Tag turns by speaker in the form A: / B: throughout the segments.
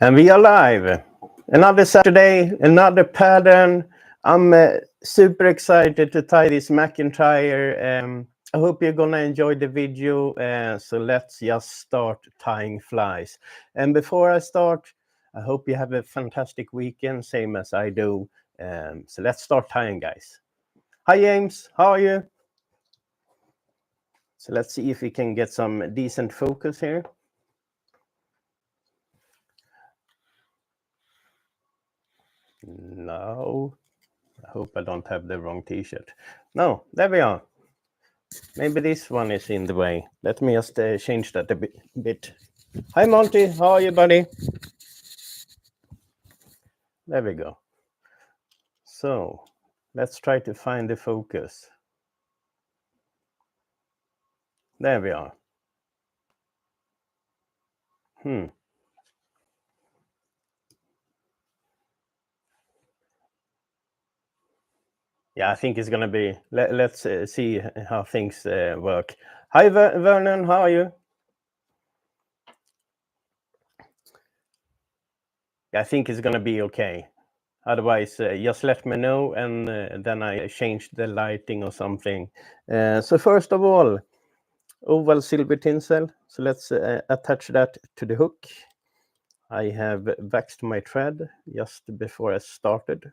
A: And we are live. Another Saturday, another pattern. I'm super excited to tie this McIntyre. I hope you're gonna enjoy the video. So let's just start tying flies. And before I start, I hope you have a fantastic weekend, same as I do. So let's start tying, guys. Hi, James. How are you? So let's see if we can get some decent focus here. No, I hope I don't have the wrong t-shirt. No, there we are. Maybe this one is in the way. Let me just change that a bit. Hi, Monty. How are you, buddy? There we go. So let's try to find the focus. There we are. Yeah, I think it's going to be... Let's see how things work. Hi, Vernon. How are you? Yeah, I think it's going to be okay. Otherwise, just let me know, and then I change the lighting or something. So first of all, oval silver tinsel. So let's attach that to the hook. I have waxed my thread just before I started.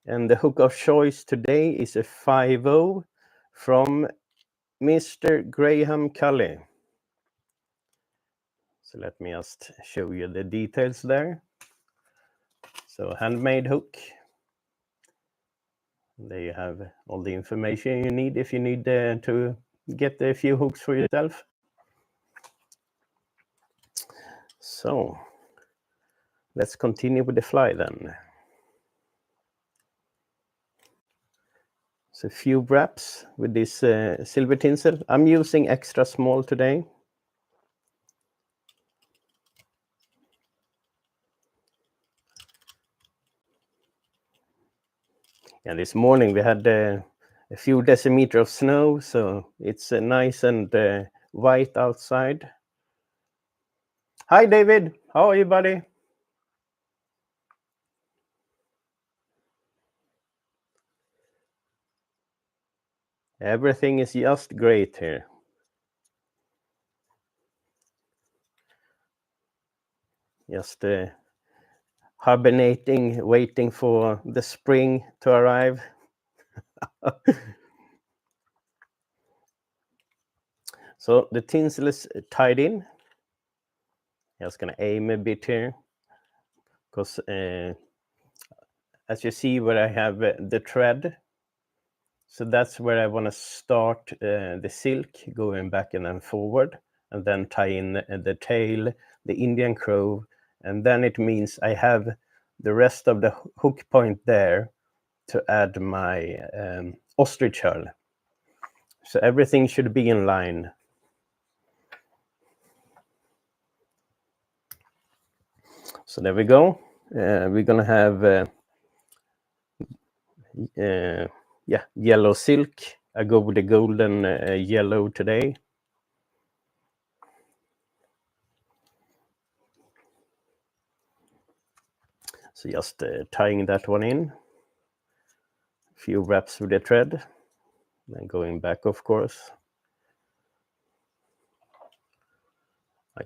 A: And the hook of choice today is a 5/0 from Mr. Graham Cully. So let me just show you the details there. So handmade hook. There you have all the information you need if you need to get a few hooks for yourself. So let's continue with the fly then. So a few wraps with this silver tinsel. I'm using extra small today. And this morning we had a few decimeters of snow, so it's nice and white outside. Hi, David. How are you, buddy? Everything is just great here. Just hibernating, waiting for the spring to arrive. So the tinsel is tied in. Just gonna aim a bit here, because as you see where I have the thread, so that's where I want to start the silk, going back and then forward, and then tie in the tail, the Indian crow, and then it means I have the rest of the hook point there to add my ostrich herl. So everything should be in line. So there we go. We're gonna have yellow silk. I go with the golden yellow today. So just tying that one in. A few wraps with the thread. Then going back, of course.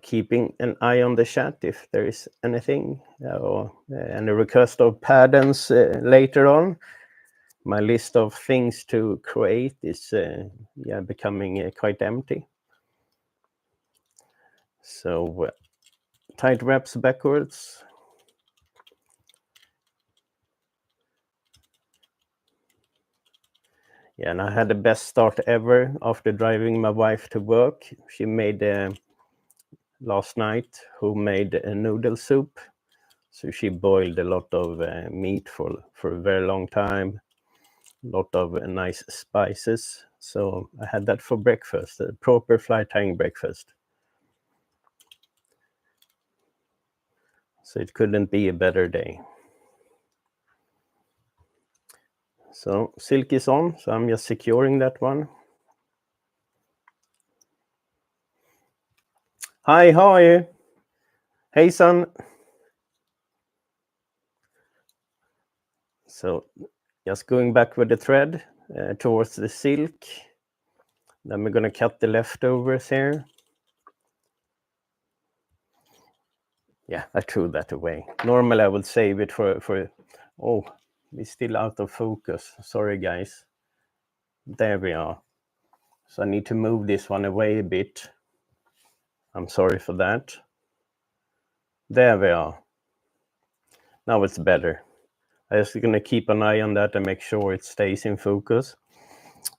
A: Keeping an eye on the chat if there is anything or any request of patterns later on. My list of things to create is becoming quite empty. So tight wraps backwards. Yeah, and I had the best start ever after driving my wife to work. She made last night homemade noodle soup. So she boiled a lot of meat for a very long time. A lot of nice spices. So I had that for breakfast, a proper fly tying breakfast. So it couldn't be a better day. So silk is on, so I'm just securing that one. Hi, how are you? Hey, son. So just going back with the thread towards the silk. Then we're going to cut the leftovers here. Yeah, I threw that away. Normally I would save it for oh, we're still out of focus. Sorry, guys. There we are. So I need to move this one away a bit. I'm sorry for that. There we are. Now it's better. I'm just going to keep an eye on that and make sure it stays in focus.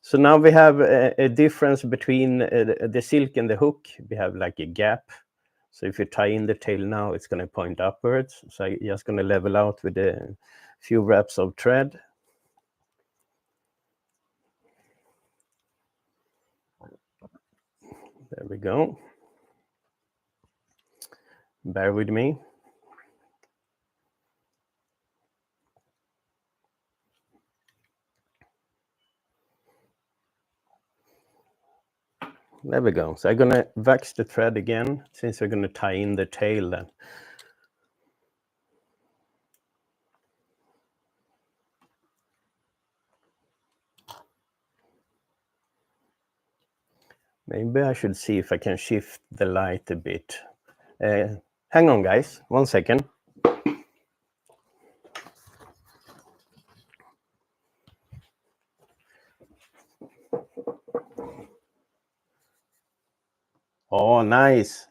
A: So now we have a difference between the silk and the hook. We have like a gap. So if you tie in the tail now, it's going to point upwards. So I'm just going to level out with a few wraps of thread. There we go. Bear with me. There we go. So I'm going to wax the thread again, since we're going to tie in the tail then. Maybe I should see if I can shift the light a bit. Hang on, guys. 1 second. Oh, nice.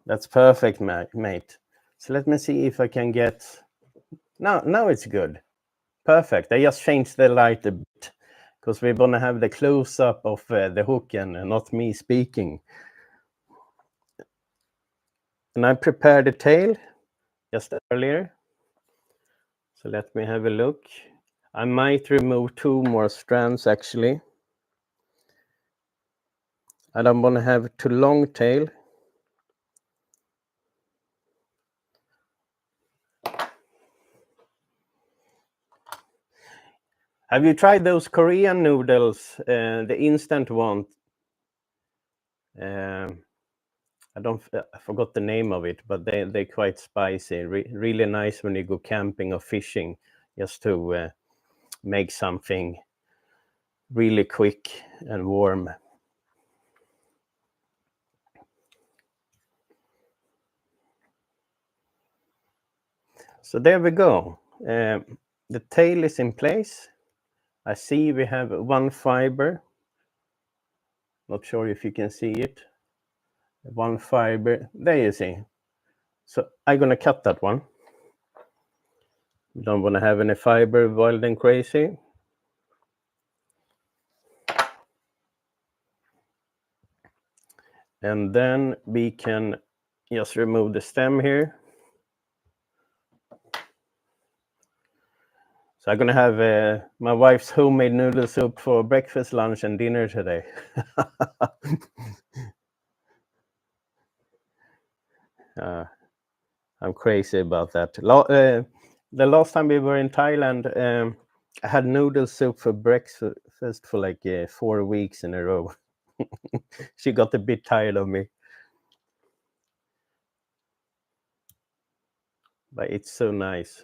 A: That's perfect, mate. So let me see if I can get... Now it's good. Perfect. I just changed the light a bit because we're going to have the close-up of the hook and not me speaking. And I prepared the tail just earlier. So let me have a look. I might remove 2 more strands actually. I don't want to have too long tail. Have you tried those Korean noodles, the instant one? I forgot the name of it, but they're quite spicy. Really nice when you go camping or fishing, just to make something really quick and warm. So there we go. The tail is in place. I see we have 1 fiber. Not sure if you can see it. 1 fiber. There you see. So I'm going to cut that one. Don't want to have any fiber wild and crazy. And then we can just remove the stem here. So I'm going to have my wife's homemade noodle soup for breakfast, lunch, and dinner today. I'm crazy about that. The last time we were in Thailand, I had noodle soup for breakfast for like 4 weeks in a row. She got a bit tired of me. But it's so nice.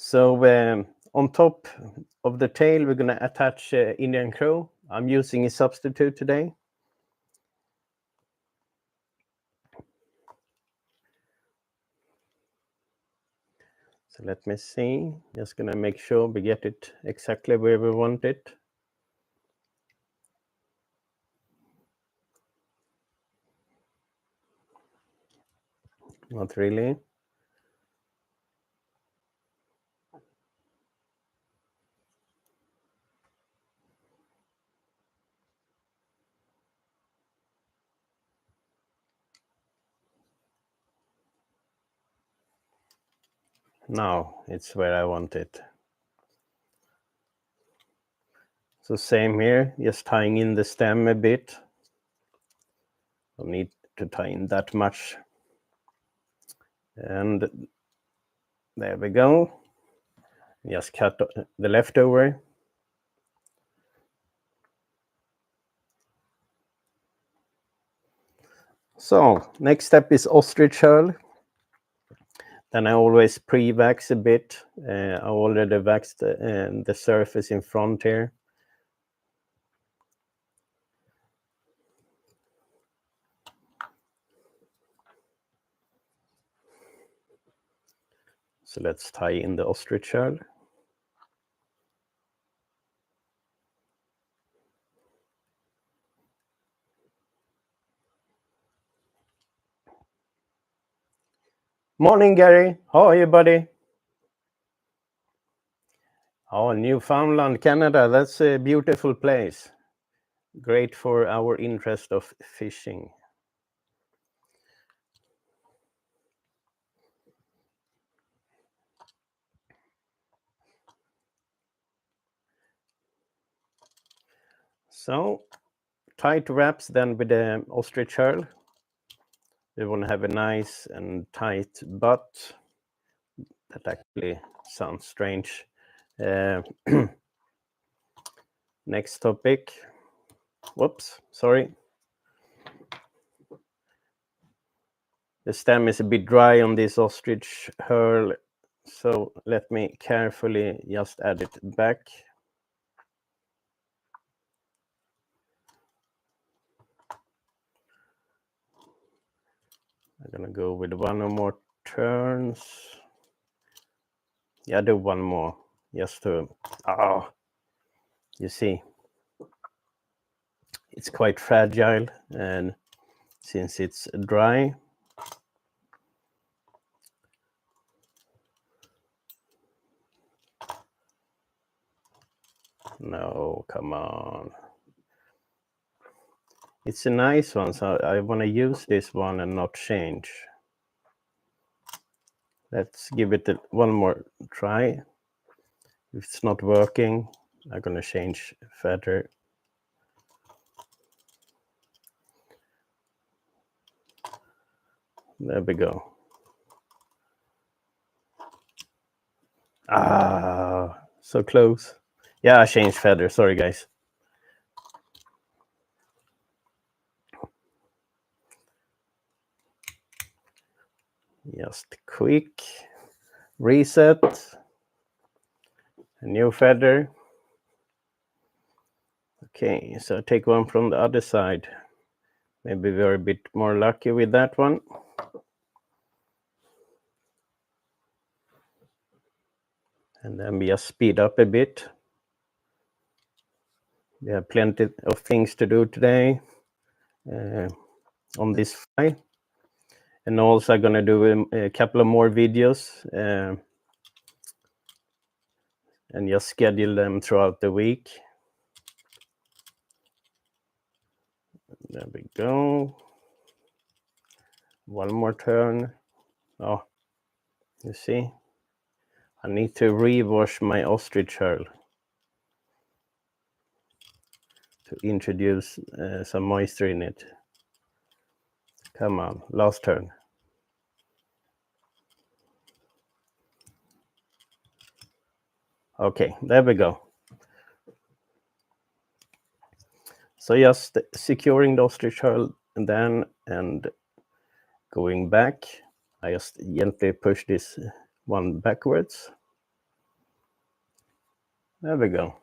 A: So on top of the tail, we're going to attach Indian crow. I'm using a substitute today. So let me see. Just going to make sure we get it exactly where we want it. Not really. Now it's where I want it. So same here, just tying in the stem a bit. Don't need to tie in that much. And there we go. Just cut the leftover. So next step is ostrich herl. Then I always pre-wax a bit. I already waxed the surface in front here. So let's tie in the ostrich herl. Morning, Gary. How are you, buddy? Oh, Newfoundland, Canada. That's a beautiful place. Great for our interest of fishing. So tight wraps then with the ostrich herl. We want to have a nice and tight butt. That actually sounds strange. Next topic. Whoops, sorry. The stem is a bit dry on this ostrich herl, so let me carefully just add it back. I'm gonna go with one or more turns. Yeah, do one more just to, you see, it's quite fragile, and since it's dry, no, come on. It's a nice one, so I want to use this one and not change. Let's give it one more try. If it's not working, I'm gonna change feather. There we go. So close. Yeah, I changed feather. Sorry, guys. Just quick reset. A new feather. Okay, so take one from the other side. Maybe we're a bit more lucky with that one. And then we just speed up a bit. We have plenty of things to do today on this fly. And also I'm gonna do a couple of more videos and just schedule them throughout the week. There we go. One more turn. Oh, you see, I need to rewash my ostrich herl to introduce some moisture in it. Come on, last turn. Okay, there we go. So just securing the ostrich herl and going back. I just gently push this one backwards. There we go.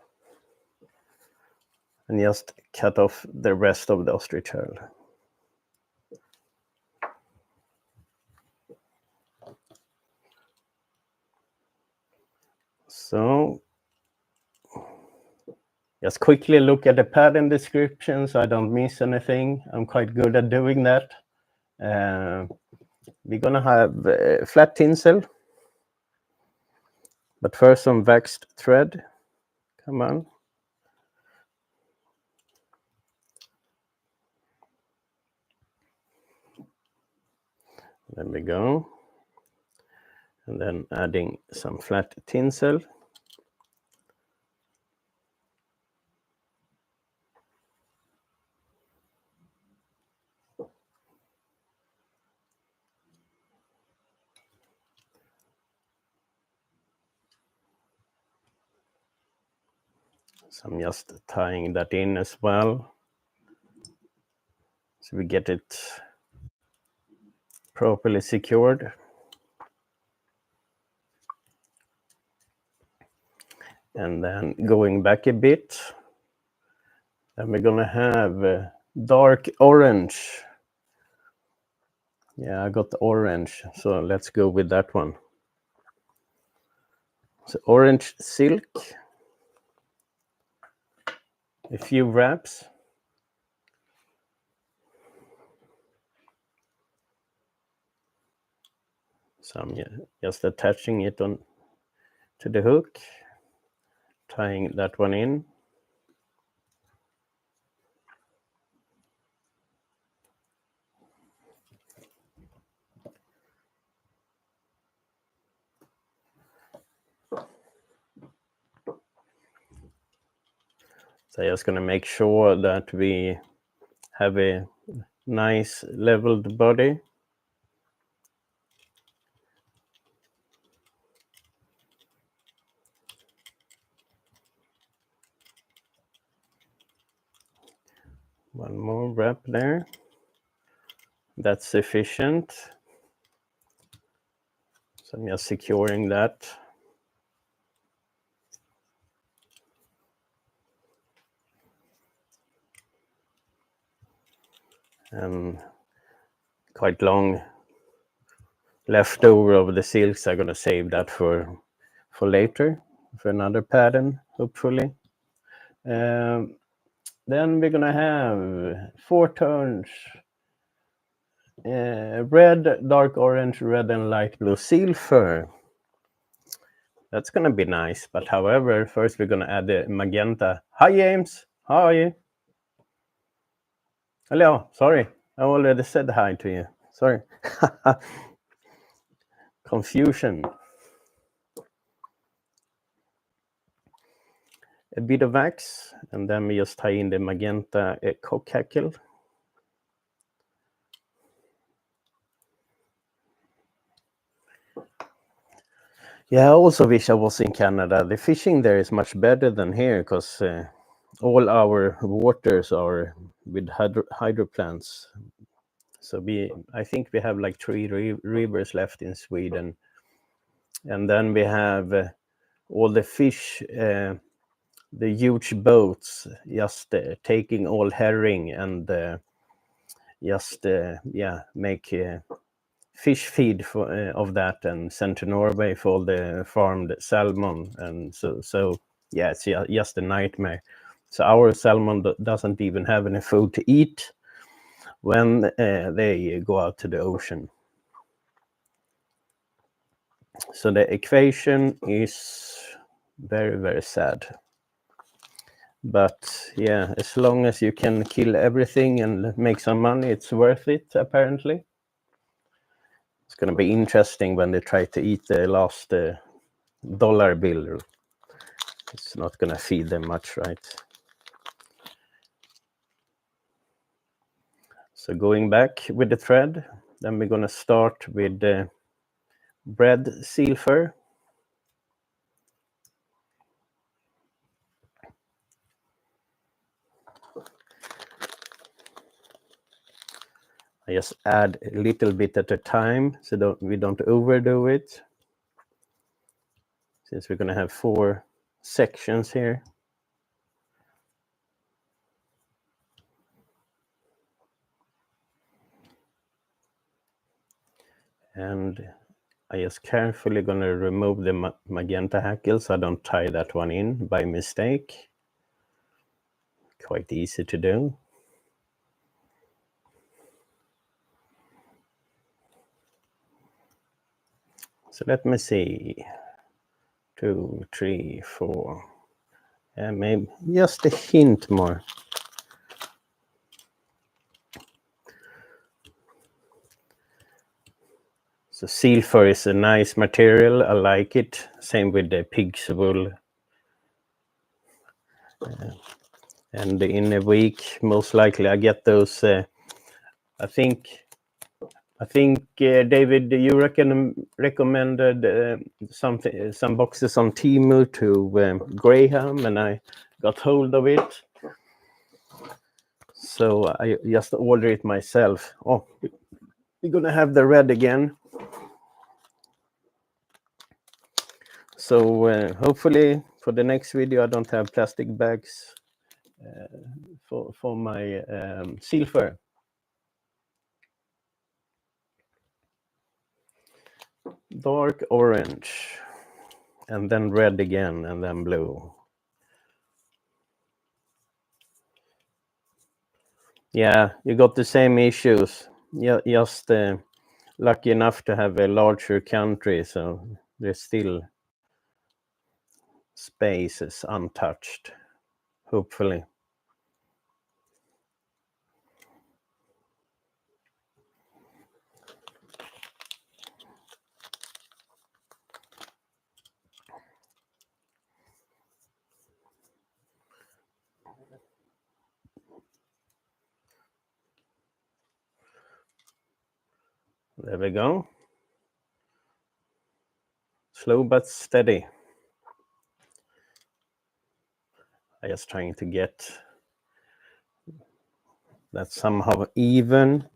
A: And just cut off the rest of the ostrich herl. So just quickly look at the pattern description so I don't miss anything. I'm quite good at doing that. We're gonna have flat tinsel, but first some waxed thread. Come on. There we go. And then adding some flat tinsel. So I'm just tying that in as well. So we get it properly secured. And then going back a bit, then we're gonna have dark orange. Yeah, I got the orange, so let's go with that one. So orange silk, a few wraps. So I'm just attaching it on to the hook, tying that one in. So I'm just going to make sure that we have a nice leveled body. One more wrap there. That's sufficient. So I'm just securing that. And quite long leftover of the silks. I'm going to save that for later, for another pattern, hopefully. Then we're going to have 4 turns. Red, dark orange, red and light blue seal fur. That's going to be nice. But however, first we're going to add the magenta. Hi, James. How are you? Hello. Sorry. I already said hi to you. Sorry. Confusion. A bit of wax, and then we just tie in the magenta cock hackle. Yeah, I also wish I was in Canada. The fishing there is much better than here because all our waters are with hydro plants. So I think we have like 3 rivers left in Sweden, and then we have all the fish, the huge boats, just taking all herring and just make fish feed of that and send to Norway for all the farmed salmon. And so yeah, it's just a nightmare. So our salmon doesn't even have any food to eat when they go out to the ocean. So the equation is very, very sad. But yeah, as long as you can kill everything and make some money, it's worth it, apparently. It's going to be interesting when they try to eat the last dollar bill. It's not going to feed them much, right? So going back with the thread, then we're going to start with the red seal fur. I just add a little bit at a time so we don't overdo it. Since we're going to have 4 sections here. And I just carefully going to remove the magenta hackle so I don't tie that one in by mistake. Quite easy to do. So let me see. 2, 3, 4. And maybe just a hint more. So seal fur is a nice material. I like it. Same with the pig's wool. And in a week, most likely I get those. I think David, you recommended some boxes on Temu to Graham, and I got hold of it. So I just ordered it myself. Oh, we're gonna have the red again. So hopefully for the next video I don't have plastic bags for my seal fur. Dark orange, and then red again, and then blue. Yeah, you got the same issues. Yeah, just lucky enough to have a larger country, so there's still spaces untouched, hopefully. There we go. Slow but steady. I'm just trying to get that somehow even.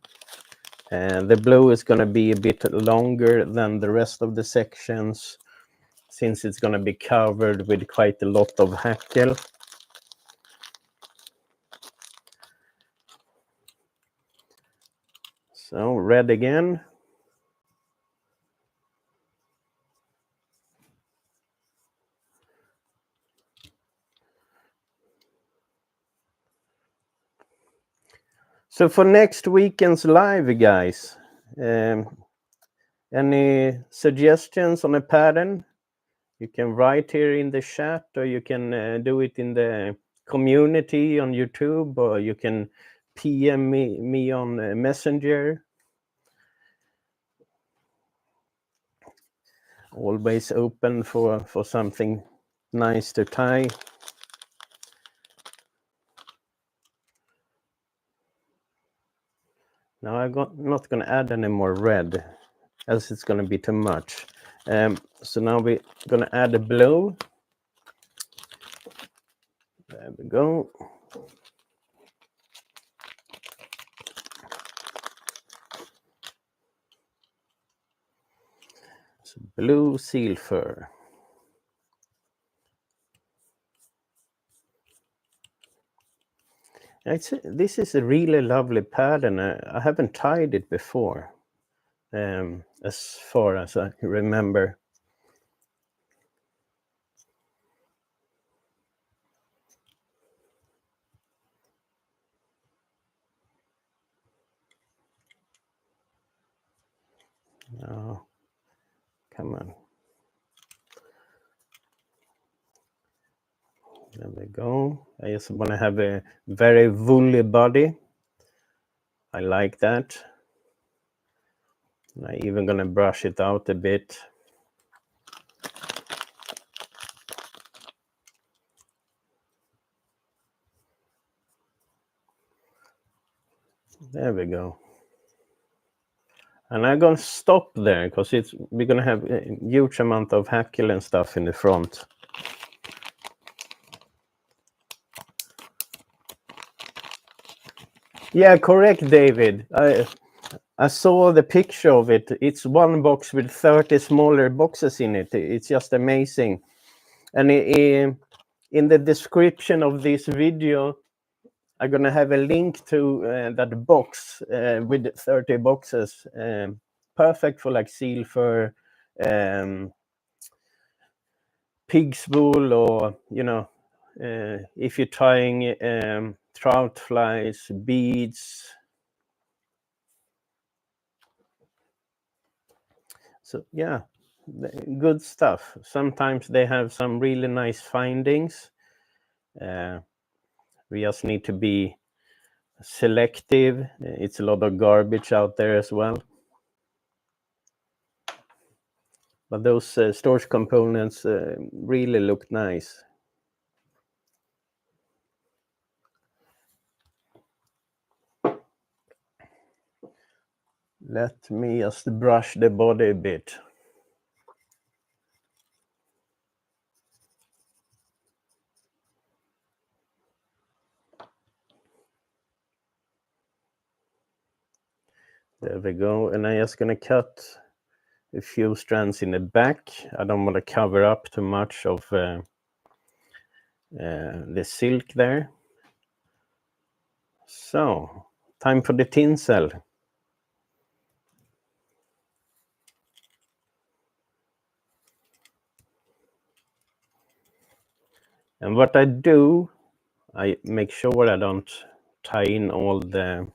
A: And the blue is going to be a bit longer than the rest of the sections, since it's going to be covered with quite a lot of hackle. So red again. So for next weekend's live, guys, any suggestions on a pattern? You can write here in the chat, or you can do it in the community on YouTube, or you can PM me on Messenger. Always open for something nice to tie. Now I'm not going to add any more red, else it's going to be too much. So now we're going to add a blue. There we go. So blue seal fur. This is a really lovely pattern. I haven't tied it before, as far as I remember. Oh, come on. There we go. I just want to have a very woolly body. I like that. I'm even going to brush it out a bit. There we go. And I'm going to stop there because we're going to have a huge amount of hackle and stuff in the front. Yeah, correct, David. I saw the picture of it. It's one box with 30 smaller boxes in it. It's just amazing. And in the description of this video, I'm going to have a link to that box with 30 boxes. Perfect for like seal fur, pig's wool, or, you know, if you're tying trout flies, beads. So yeah, good stuff. Sometimes they have some really nice findings. We just need to be selective. It's a lot of garbage out there as well. But those storage components really look nice. Let me just brush the body a bit. There we go. And I'm just going to cut a few strands in the back. I don't want to cover up too much of the silk there. So, time for the tinsel. And what I do, I make sure I don't tie in all the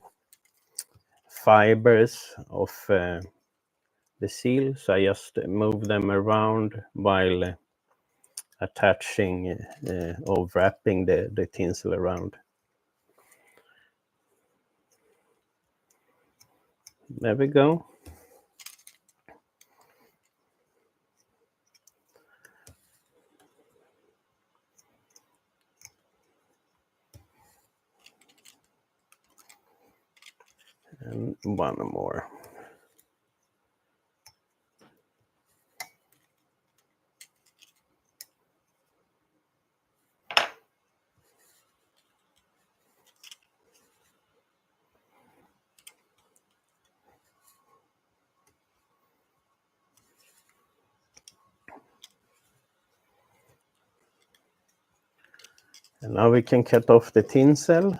A: fibers of the seal, so I just move them around while attaching or wrapping the tinsel around. There we go. And one more. And now we can cut off the tinsel.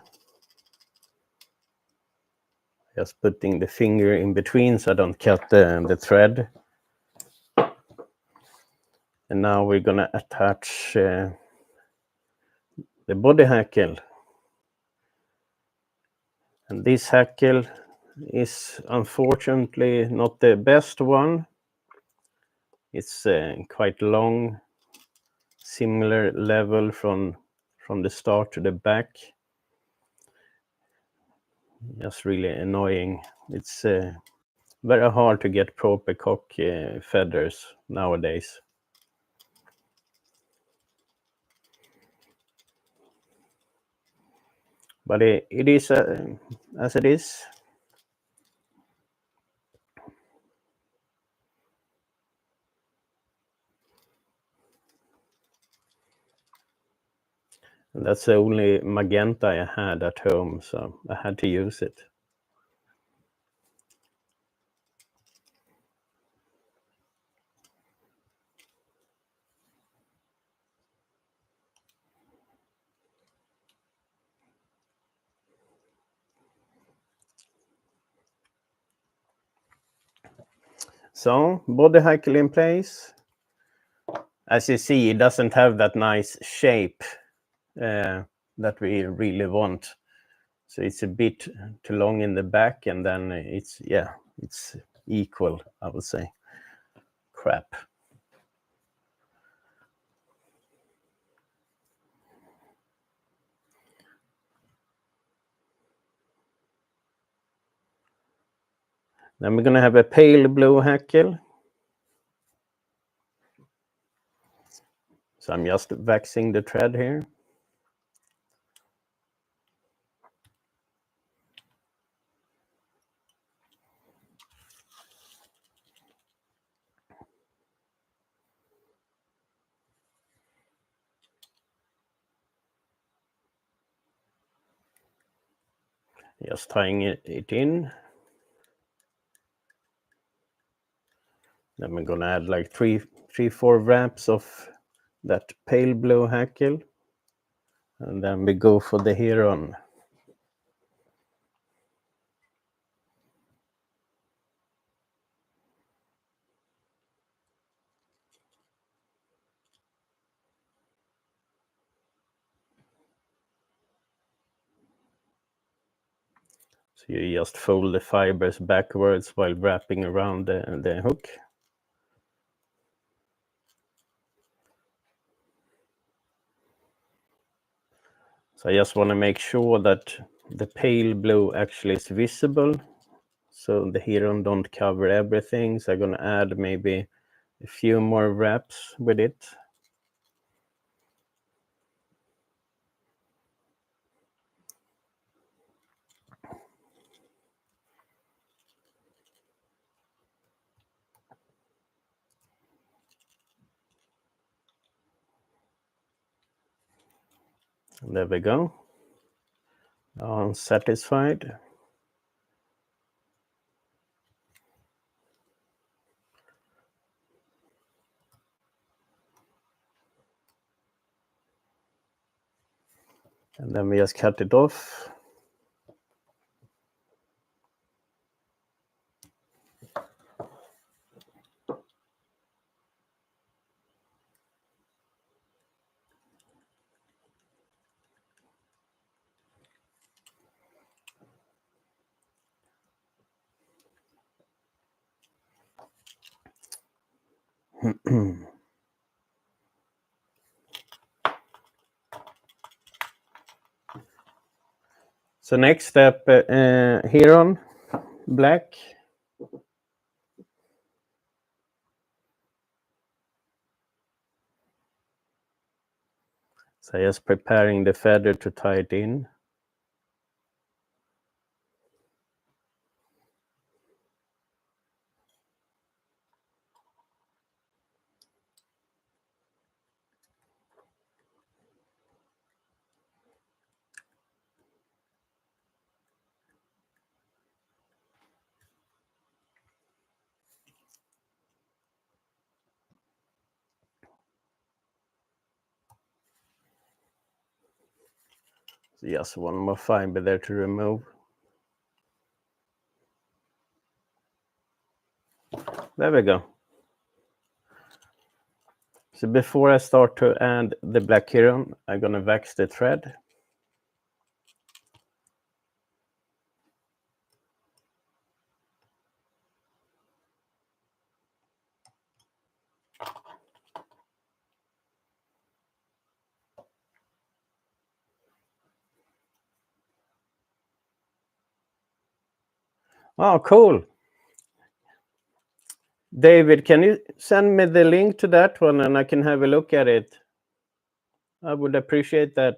A: Just putting the finger in between so I don't cut the thread. And now we're gonna attach the body hackle. And this hackle is unfortunately not the best one. It's quite long, similar level from the start to the back. Just really annoying. It's very hard to get proper cock feathers nowadays. But it is as it is. And that's the only Magenta I had at home, so I had to use it. So, body hackle in place. As you see, it doesn't have that nice shape that we really want. So it's a bit too long in the back, and then it's equal, I would say. Crap. Then we're going to have a pale blue hackle. So I'm just waxing the thread here. Just tying it in. Then we're going to add like three, 4 wraps of that pale blue hackle. And then we go for the heron. So you just fold the fibers backwards while wrapping around the hook. So I just want to make sure that the pale blue actually is visible, so the heron don't cover everything. So I'm going to add maybe a few more wraps with it. There we go. Now I'm satisfied. And then we just cut it off. So next step, heron, black. So just preparing the feather to tie it in. So just one more fiber there to remove. There we go. So before I start to add the black heron, I'm gonna wax the thread. Oh, cool. David, can you send me the link to that one and I can have a look at it? I would appreciate that.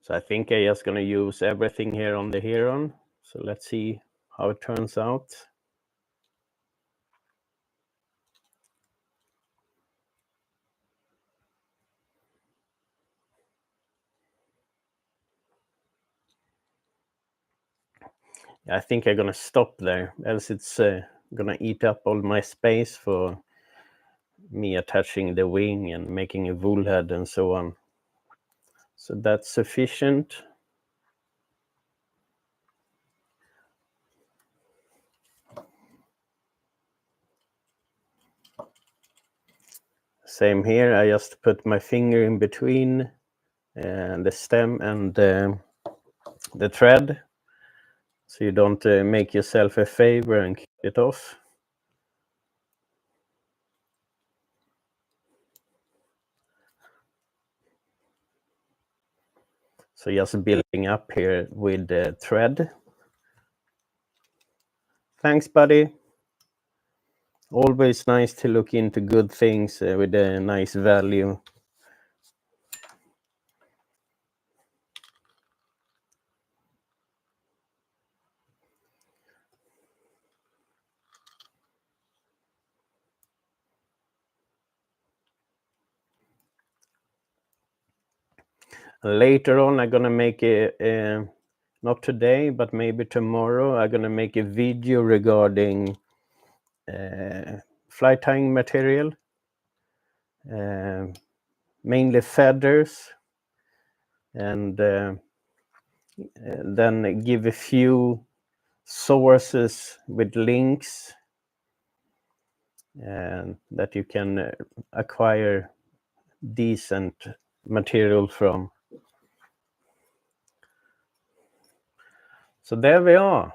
A: So I think I'm just gonna use everything here on the heron. So let's see how it turns out. I think I'm gonna stop there, else it's gonna eat up all my space for me attaching the wing and making a wool head and so on. So that's sufficient. Same here, I just put my finger in between the stem and the thread, so you don't make yourself a favor and cut it off. So just building up here with the thread. Thanks, buddy. Always nice to look into good things with a nice value. Later on, I'm gonna make a not today, but maybe tomorrow, I'm gonna make a video regarding fly tying material, mainly feathers, and then give a few sources with links that you can acquire decent material from. So there we are.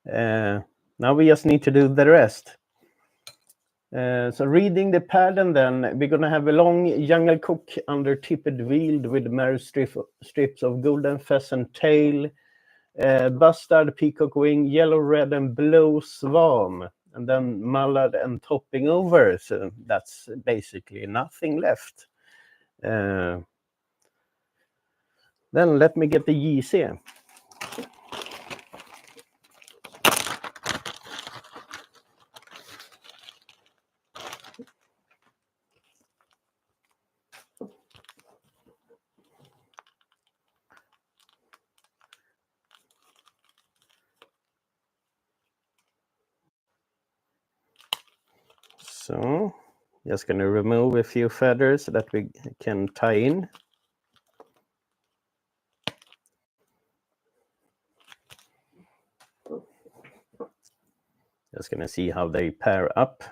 A: Now we just need to do the rest. So reading the pattern, then we're going to have a long jungle cook under tippet wheeled with marrow strips of golden pheasant tail, bustard, peacock wing, yellow, red, and blue swan, and then mallard and topping over. So that's basically nothing left. Then let me get the yeast here. So just going to remove a few feathers that we can tie in. Just going to see how they pair up.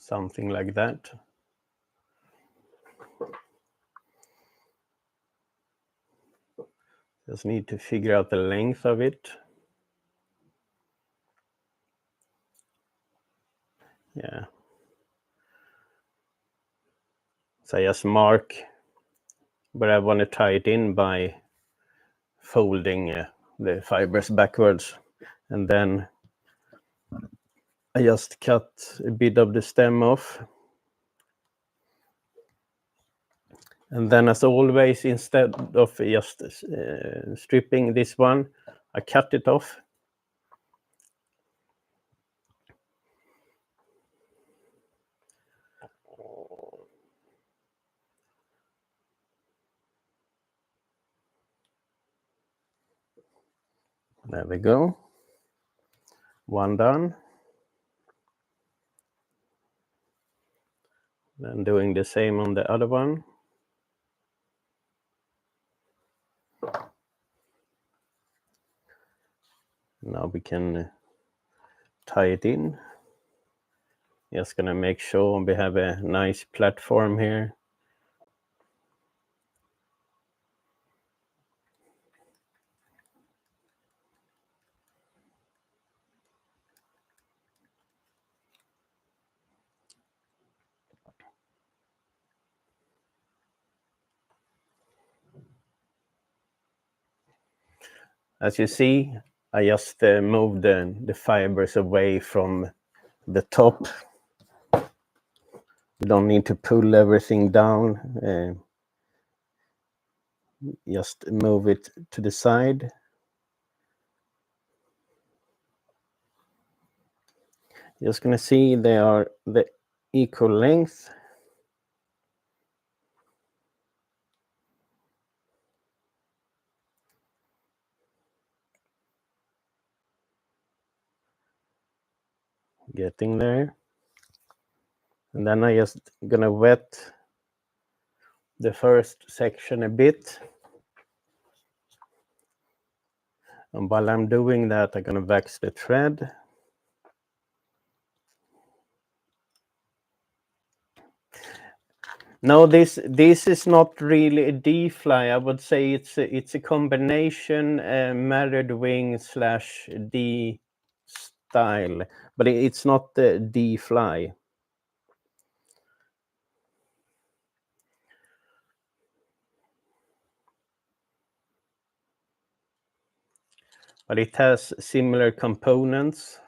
A: Something like that. Just need to figure out the length of it. Yeah. So I just mark where I want to tie it in by folding the fibers backwards. And then I just cut a bit of the stem off. And then, as always, instead of just stripping this one, I cut it off. There we go. One done. Then doing the same on the other one. Now we can tie it in. Just gonna make sure we have a nice platform here. As you see, I just moved the fibers away from the top. You don't need to pull everything down. Just move it to the side. Just gonna see they are the equal length. Getting there. And then I just gonna wet the first section a bit. And while I'm doing that, I'm gonna wax the thread. No, this is not really a D fly. I would say it's a combination married wing / D style, but it's not the D fly. But it has similar components.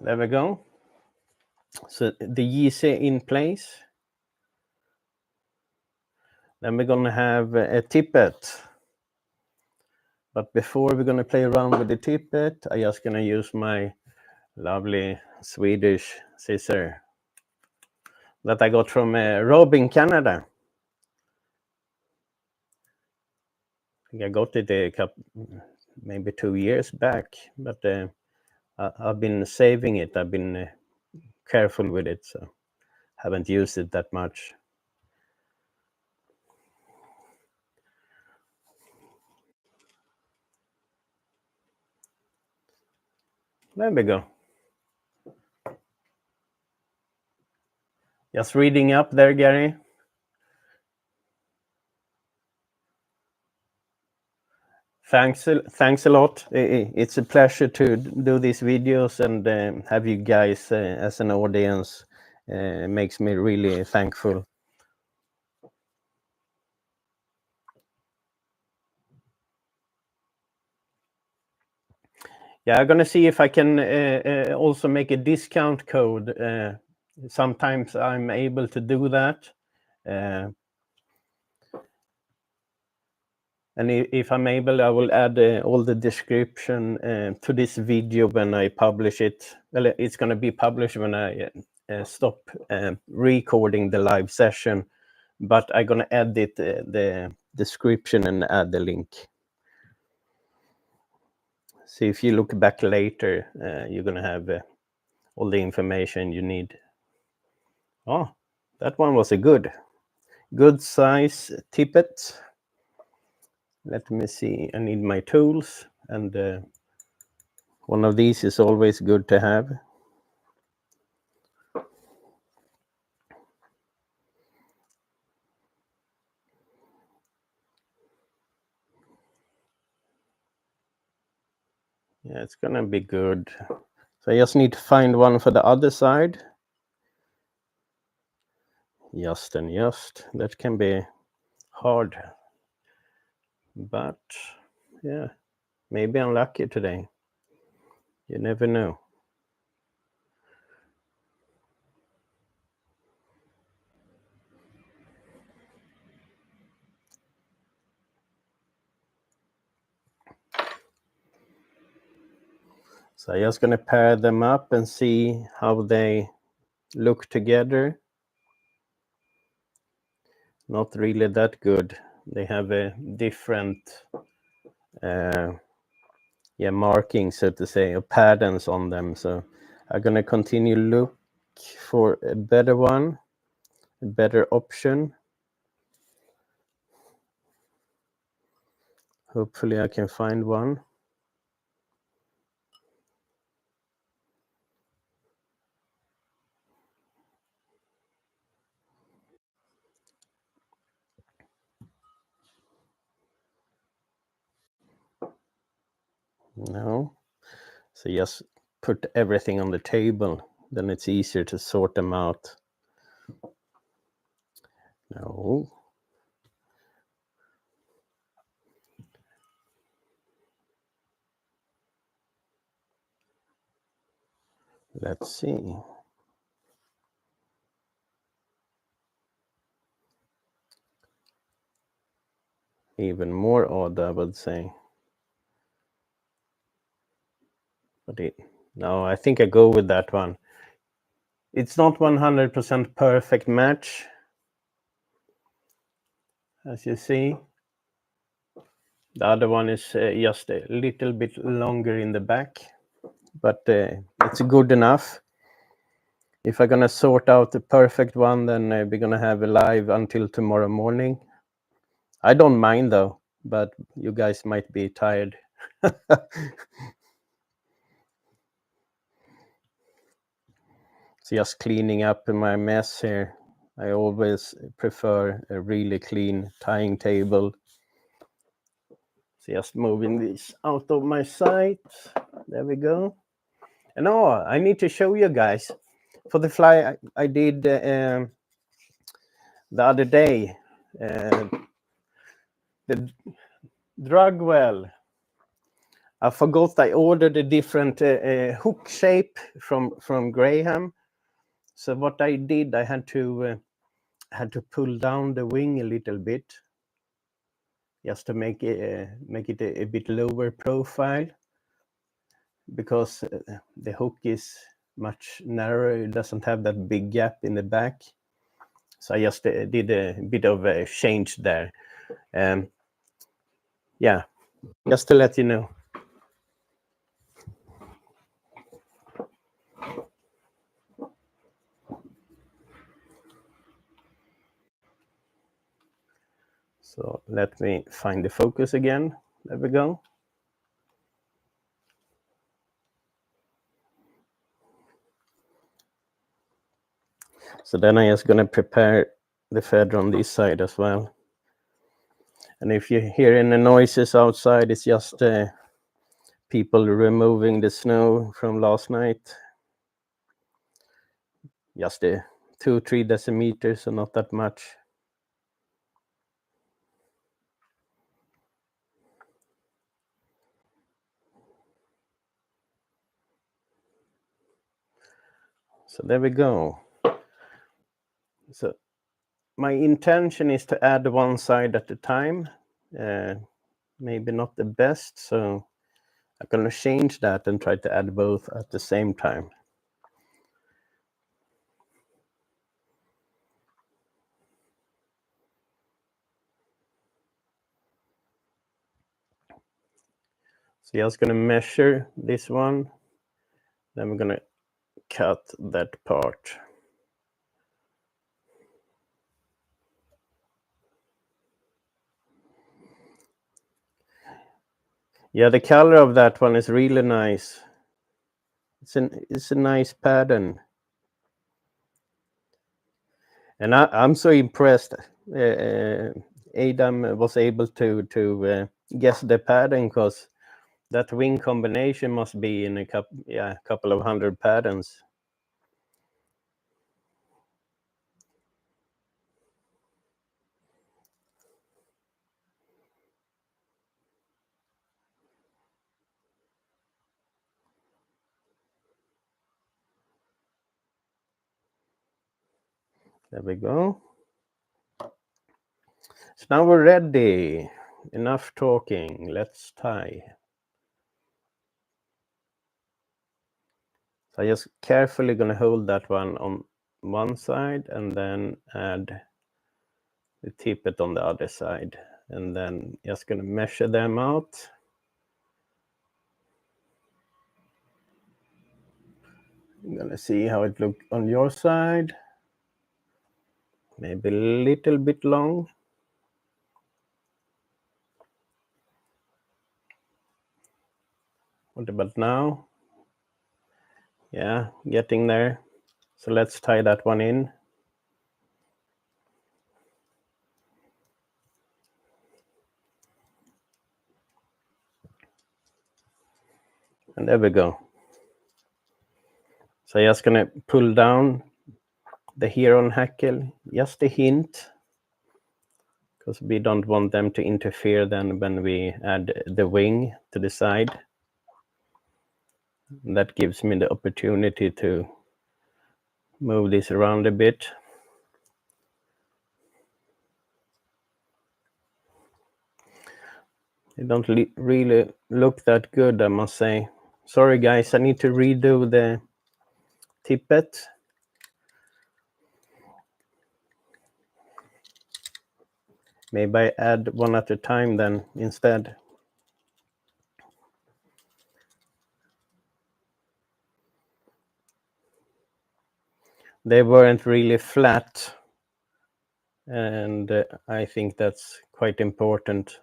A: There we go. So the YC in place. Then we're gonna have a tippet. But before we're gonna play around with the tippet, I'm just gonna use my lovely Swedish scissor that I got from Rob in Canada. I think I got it a couple, maybe 2 years back, but I've been saving it. I've been careful with it, so haven't used it that much. There we go. Just reading up there, Gary. Thanks a lot. It's a pleasure to do these videos and have you guys as an audience. It makes me really thankful. I'm gonna see if I can also make a discount code. Sometimes I'm able to do that. And if I'm able, I will add all the description to this video when I publish it. Well, it's going to be published when I stop recording the live session, but I'm going to edit the description and add the link. So if you look back later, you're going to have all the information you need. Oh, that one was a good size tippet. Let me see, I need my tools, and one of these is always good to have. Yeah, it's gonna be good. So I just need to find one for the other side. Just and just. That can be hard. But yeah, maybe I'm lucky today. You never know. So I'm just gonna pair them up and see how they look together. Not really that good. They have a different markings, so to say, or patterns on them. So I'm gonna continue look for a better one, a better option. Hopefully I can find one. No. So just put everything on the table, then it's easier to sort them out. No. Let's see. Even more odd, I would say. But no, I think I go with that one. It's not 100% perfect match, as you see. The other one is just a little bit longer in the back, but it's good enough. If I'm gonna sort out the perfect one, then we're gonna have a live until tomorrow morning. I don't mind though, but you guys might be tired. So just cleaning up my mess here. I always prefer a really clean tying table. So just moving this out of my sight. There we go. And I need to show you guys. For the fly I did the other day, the drug well. I forgot I ordered a different hook shape from Graham. So what I did, I had to pull down the wing a little bit, just to make it a bit lower profile, because the hook is much narrower. It doesn't have that big gap in the back. So I just did a bit of a change there. Yeah, just to let you know. So let me find the focus again. There we go. So then I'm just going to prepare the feather on this side as well. And if you hear any noises outside, it's just people removing the snow from last night. Just 2-3 decimeters, so not that much. So there we go. So my intention is to add one side at a time. Maybe not the best, so I'm going to change that and try to add both at the same time. So just going to measure this one. Then we're going to cut that part. Yeah, the color of that one is really nice. It's a nice pattern. And I'm so impressed. Adam was able to guess the pattern, because that wing combination must be in a couple of hundred patterns. There we go. So now we're ready. Enough talking. Let's tie. So I just carefully going to hold that one on one side and then add the tippet on the other side. And then just going to measure them out. I'm going to see how it looks on your side. Maybe a little bit long. What about now? Yeah, getting there. So let's tie that one in. And there we go. So I'm just going to pull down the heron hackle, just a hint, because we don't want them to interfere then when we add the wing to the side. And that gives me the opportunity to move this around a bit. They don't really look that good, I must say. Sorry guys, I need to redo the tippet. Maybe I add one at a time then instead. They weren't really flat, and I think that's quite important.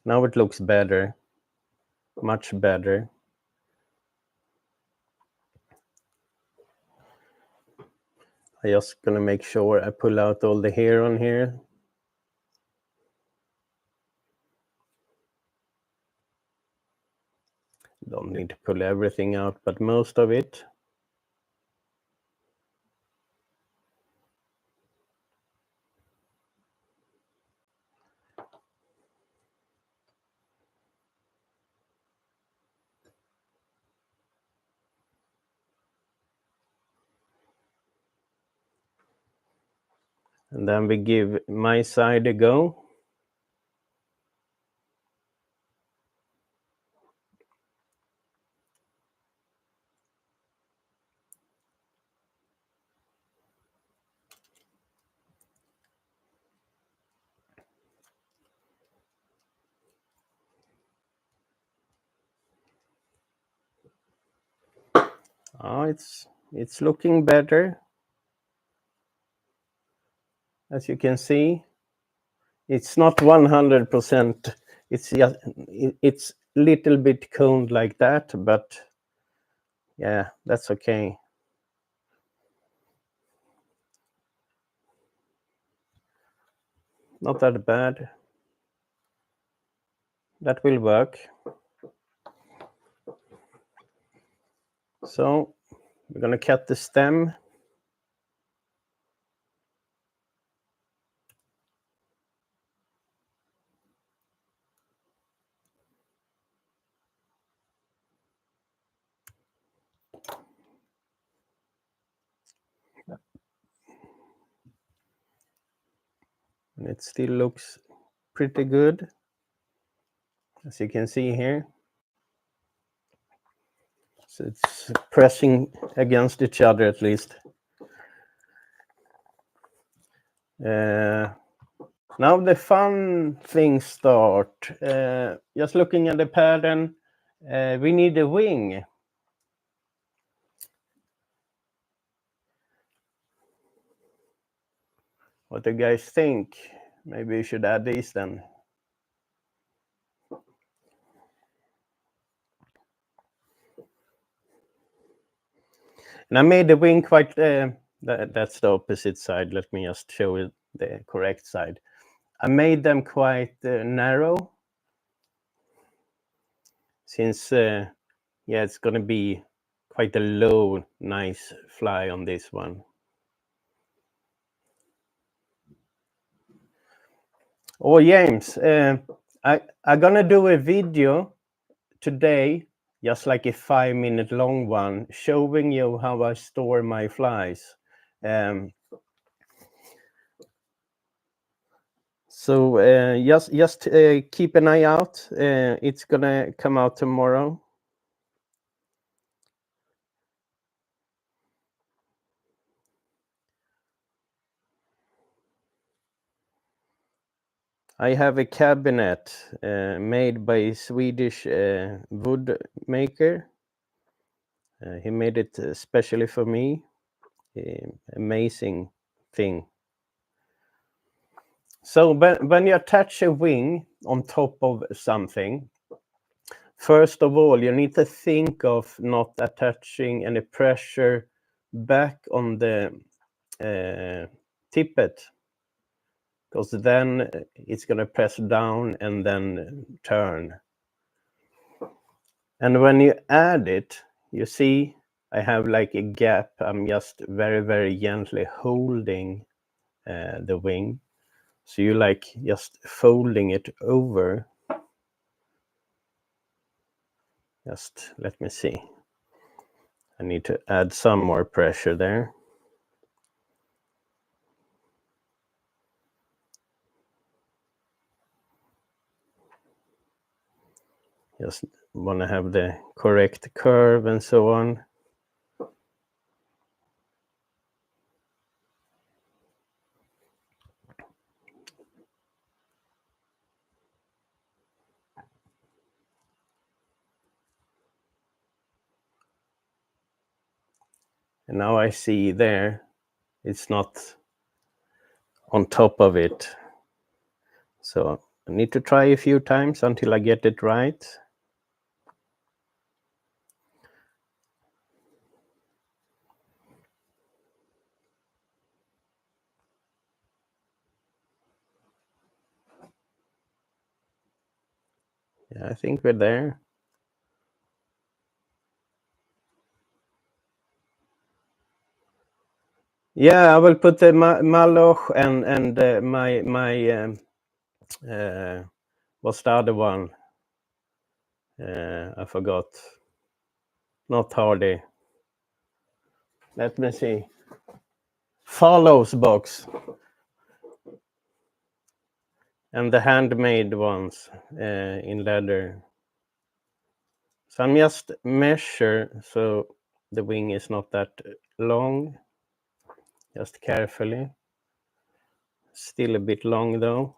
A: Now it looks better, much better. I just gonna make sure I pull out all the hair on here. Don't need to pull everything out, but most of it. And then we give my side a go. Oh, it's looking better. As you can see, it's not 100%. It's just it's little bit coned like that, but yeah, that's okay. Not that bad. That will work. So we're going to cut the stem. And it still looks pretty good, as you can see here. So it's pressing against each other at least. Now the fun things start. Just looking at the pattern, we need a wing. What do you guys think? Maybe we should add these then. And I made the wing quite, that's the opposite side. Let me just show you the correct side. I made them quite narrow, since, yeah, it's going to be quite a low, nice fly on this one. Oh, James, I'm going to do a video today, just like a 5-minute long one, showing you how I store my flies. So just keep an eye out. It's gonna come out tomorrow. I have a cabinet made by a Swedish wood maker. He made it especially for me. Amazing thing. So when you attach a wing on top of something, first of all, you need to think of not attaching any pressure back on the tippet, because then it's going to press down and then turn. And when you add it, you see I have like a gap. I'm just very, very gently holding the wing. So you like just folding it over. Just let me see. I need to add some more pressure there. Just want to have the correct curve and so on. And now I see there, it's not on top of it. So I need to try a few times until I get it right. Yeah, I think we're there. Yeah, I will put the Mallard and my what's the other one? I forgot. Not Hardy. Let me see. Follows box. And the handmade ones in leather. So I'm just measure so the wing is not that long. Just carefully. Still a bit long though.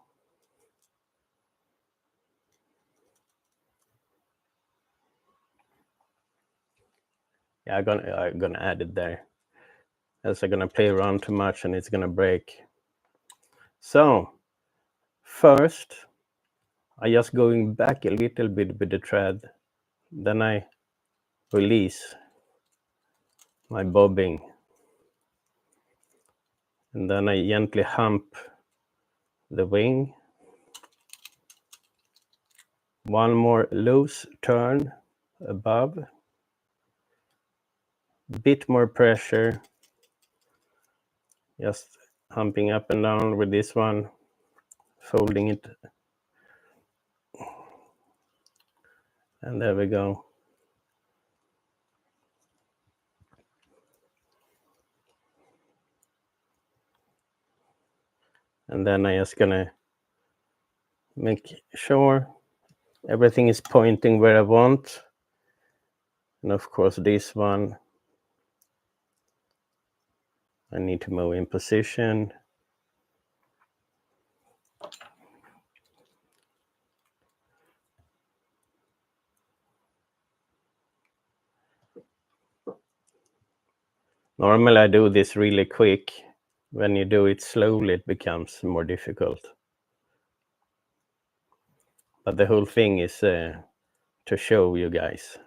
A: Yeah, I'm gonna add it there. Else I'm gonna play around too much and it's gonna break. So first, I just going back a little bit with the thread. Then I release my bobbing. And then I gently hump the wing. One more loose turn above. bit more pressure, just humping up and down with this one, folding it, and there we go. And then I'm just gonna make sure everything is pointing where I want. And of course this one, I need to move in position. Normally I do this really quick. When you do it slowly, it becomes more difficult. But the whole thing is to show you guys.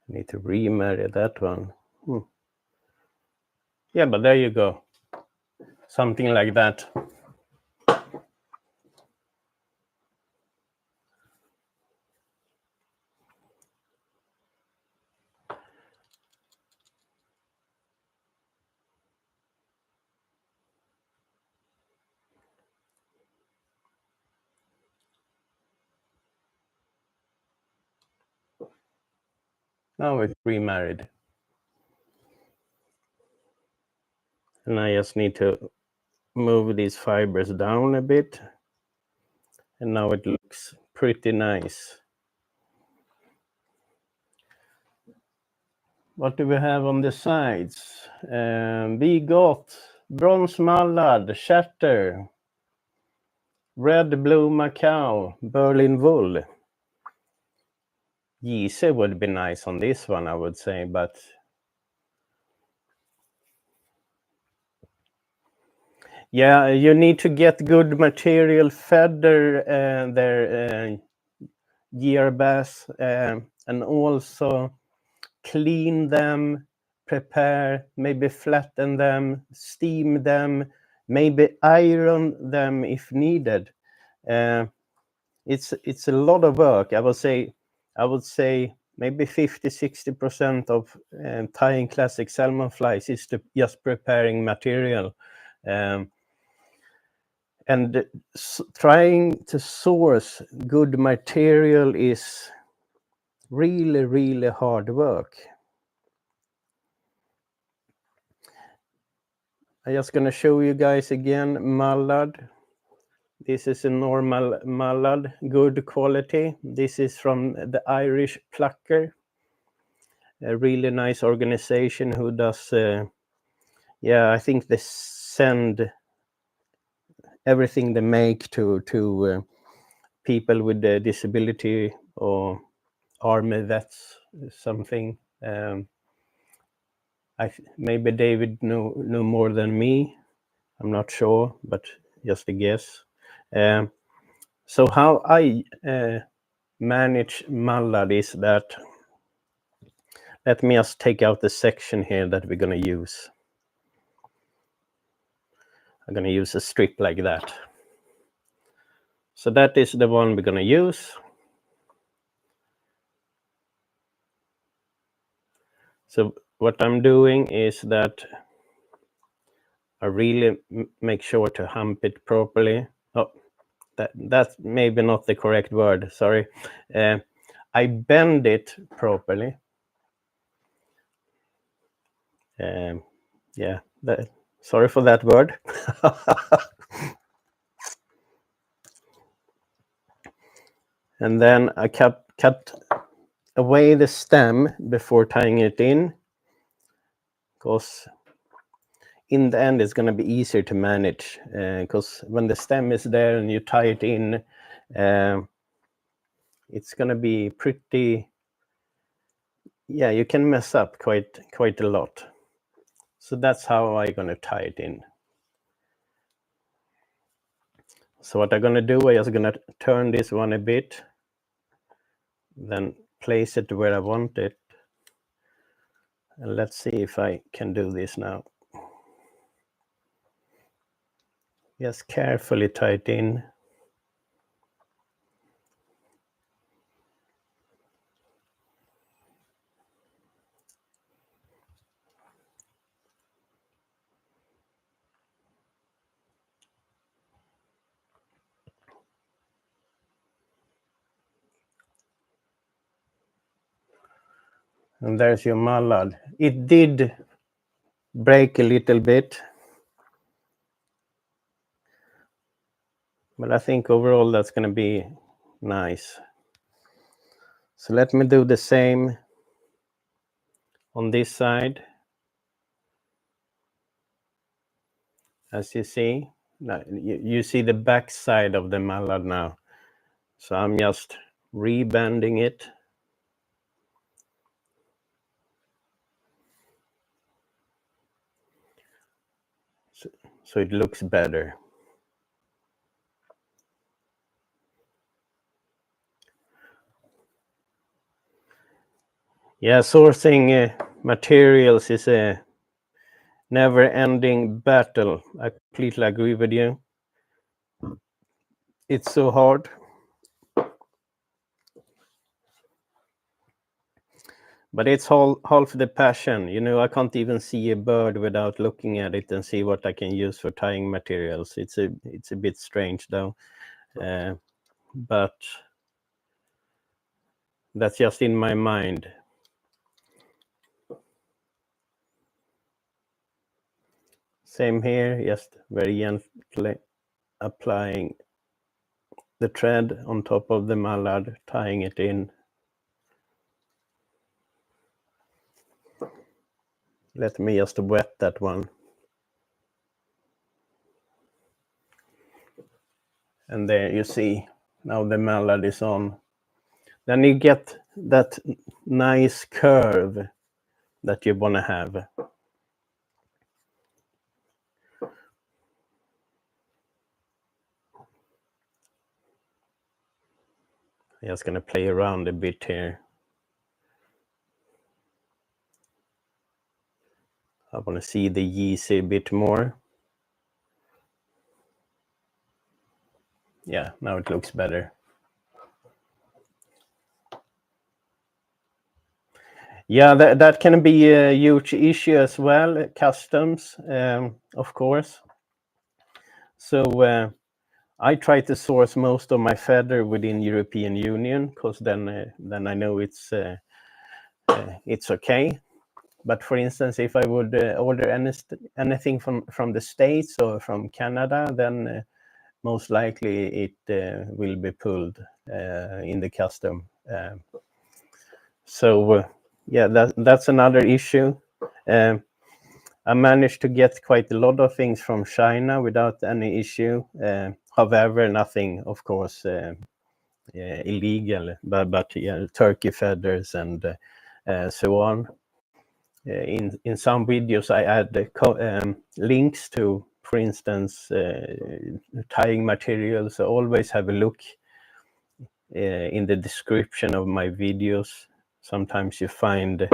A: I need to remarry that one. Yeah, but there you go. Something like that. Now it's remarried. And I just need to move these fibers down a bit. And now it looks pretty nice. What do we have on the sides? We got bronze mallard, shatter, red blue macaw, Berlin wool. Gise would be nice on this one, I would say, but yeah, you need to get good material, feather their gear bass, and also clean them, prepare, maybe flatten them, steam them, maybe iron them if needed. It's a lot of work. I would say maybe 50-60% of tying classic salmon flies is just preparing material. And trying to source good material is really, really hard work. I'm just going to show you guys again Mallard. This is a normal Mallard, good quality. This is from the Irish Plucker, a really nice organization who does, I think they send everything they make to people with a disability or army vets, something. Maybe David knew more than me. I'm not sure, but just a guess. So how I manage Mallard is that, let me just take out the section here that we're going to use. I'm going to use a strip like that. So that is the one we're going to use. So what I'm doing is that I really make sure to hump it properly. Oh, that's maybe not the correct word, sorry. I bend it properly. Sorry for that word. And then I cut away the stem before tying it in, because in the end it's going to be easier to manage, because when the stem is there and you tie it in, it's going to be pretty, you can mess up quite a lot. So that's how I'm going to tie it in. So what I'm going to do, I'm just going to turn this one a bit, then place it where I want it. And let's see if I can do this now. Just carefully tie it in. And there's your mallard. It did break a little bit, but I think overall that's going to be nice. So let me do the same on this side. As you see, now you see the back side of the mallard now. So I'm just rebanding it. So it looks better. Yeah, sourcing materials is a never-ending battle. I completely agree with you. It's so hard. But it's half the passion. You know, I can't even see a bird without looking at it and see what I can use for tying materials. It's a bit strange though. But that's just in my mind. Same here, just very gently applying the thread on top of the mallard, tying it in. Let me just wet that one. And there you see, now the mallard is on. Then you get that nice curve that you want to have. I'm just going to play around a bit here. I want to see the yeasty a bit more. Yeah, now it looks better. Yeah, that can be a huge issue as well, customs, of course. So I try to source most of my feather within European Union, because then I know it's okay. But for instance, if I would order anything from the States or from Canada, then most likely it will be pulled in the custom. So yeah, that's another issue. I managed to get quite a lot of things from China without any issue. However, nothing, of course, illegal, but yeah, turkey feathers and so on. In some videos, I add links to, for instance, tying materials. So always have a look in the description of my videos. Sometimes you find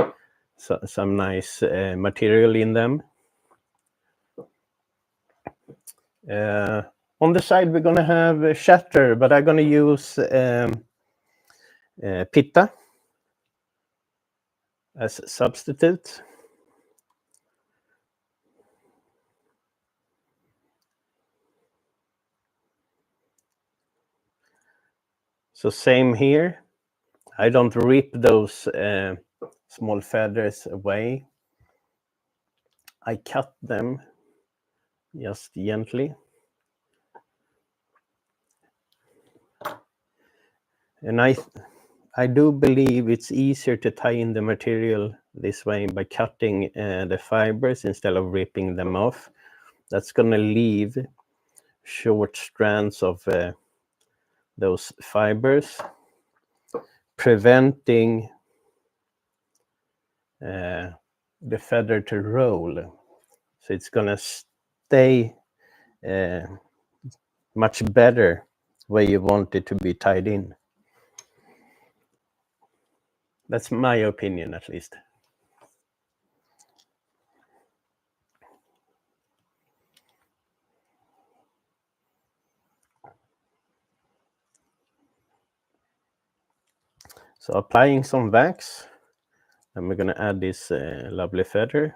A: some nice material in them. On the side, we're going to have shatter, but I'm going to use pitta as a substitute. So same here. I don't rip those small feathers away. I cut them just gently. And I do believe it's easier to tie in the material this way by cutting the fibers instead of ripping them off. That's going to leave short strands of those fibers, preventing the feather to roll. So it's going to stay much better where you want it to be tied in. That's my opinion, at least. So applying some wax, and we're going to add this lovely feather.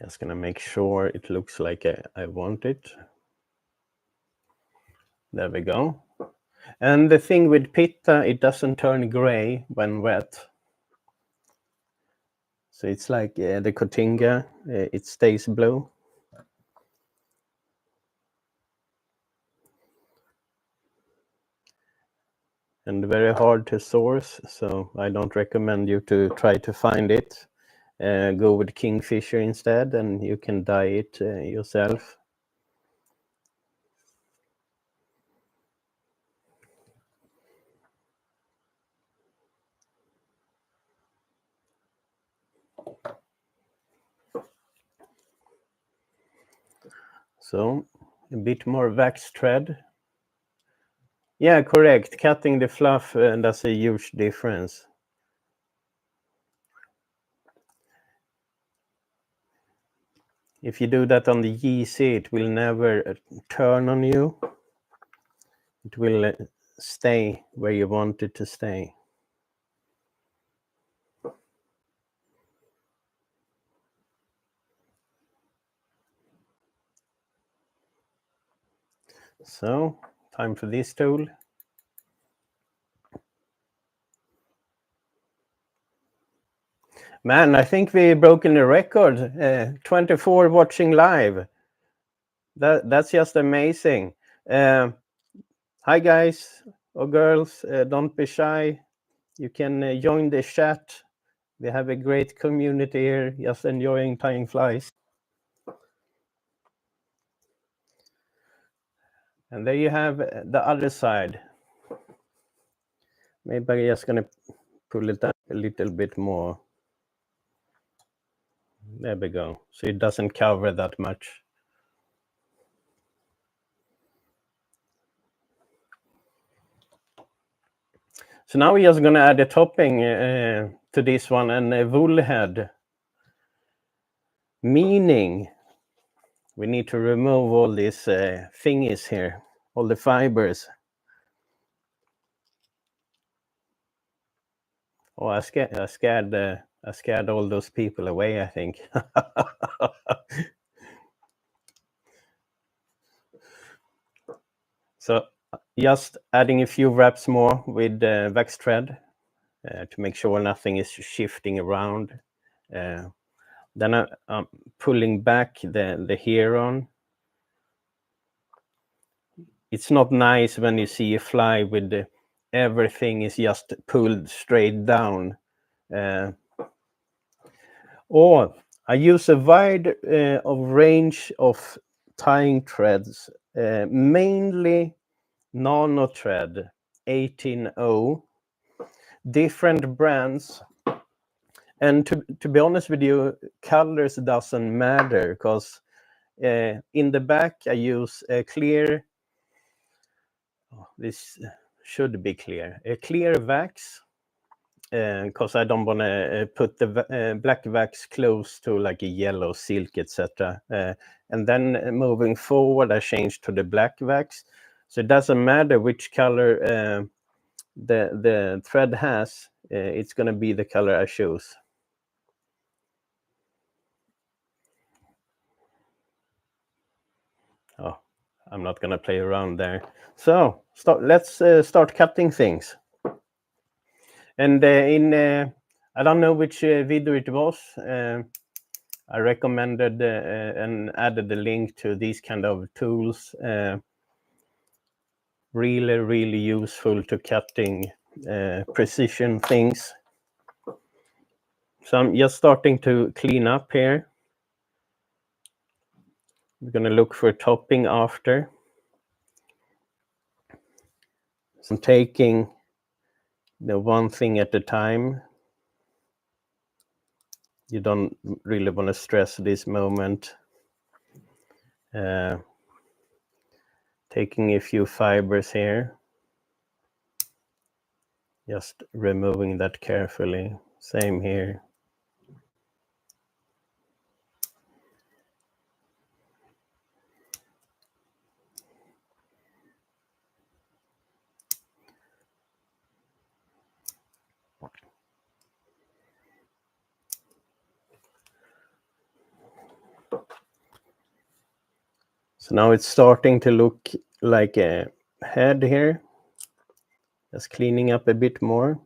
A: Just going to make sure it looks like I want it. There we go. And the thing with pitta, it doesn't turn gray when wet. So it's like the cotinga, it stays blue. And very hard to source, so I don't recommend you to try to find it. Go with kingfisher instead, and you can dye it yourself. So a bit more wax thread. Yeah, correct. Cutting the fluff, that's a huge difference. If you do that on the GC, it will never turn on you. It will stay where you want it to stay. So, time for this tool. Man, I think we've broken the record. 24 watching live. That's just amazing. Hi guys or girls, don't be shy. You can join the chat. We have a great community here, just enjoying tying flies. And there you have the other side. Maybe I'm just gonna pull it up a little bit more. There we go. So it doesn't cover that much. So now we're just gonna add a topping to this one, and a wool head. Meaning we need to remove all these thingies here, all the fibers. Oh, I scared all those people away, I think. So just adding a few wraps more with wax thread to make sure nothing is shifting around. Then I'm pulling back the heron. It's not nice when you see a fly with everything is just pulled straight down. Or I use a wide range of tying threads, mainly nano thread 18O, different brands. And to be honest with you, colors doesn't matter, because in the back I use a clear, this should be clear, a clear wax, because I don't want to put the black wax close to like a yellow silk, etc. And then moving forward, I change to the black wax. So it doesn't matter which color the thread has, it's going to be the color I choose. Oh, I'm not going to play around there. So let's start cutting things. And I don't know which video it was. I recommended and added the link to these kind of tools. Really, really useful to cutting precision things. So I'm just starting to clean up here. We're going to look for topping after. So I'm taking one thing at a time. You don't really want to stress this moment. Taking a few fibers here. Just removing that carefully. Same here. So now it's starting to look like a head here. Just cleaning up a bit more.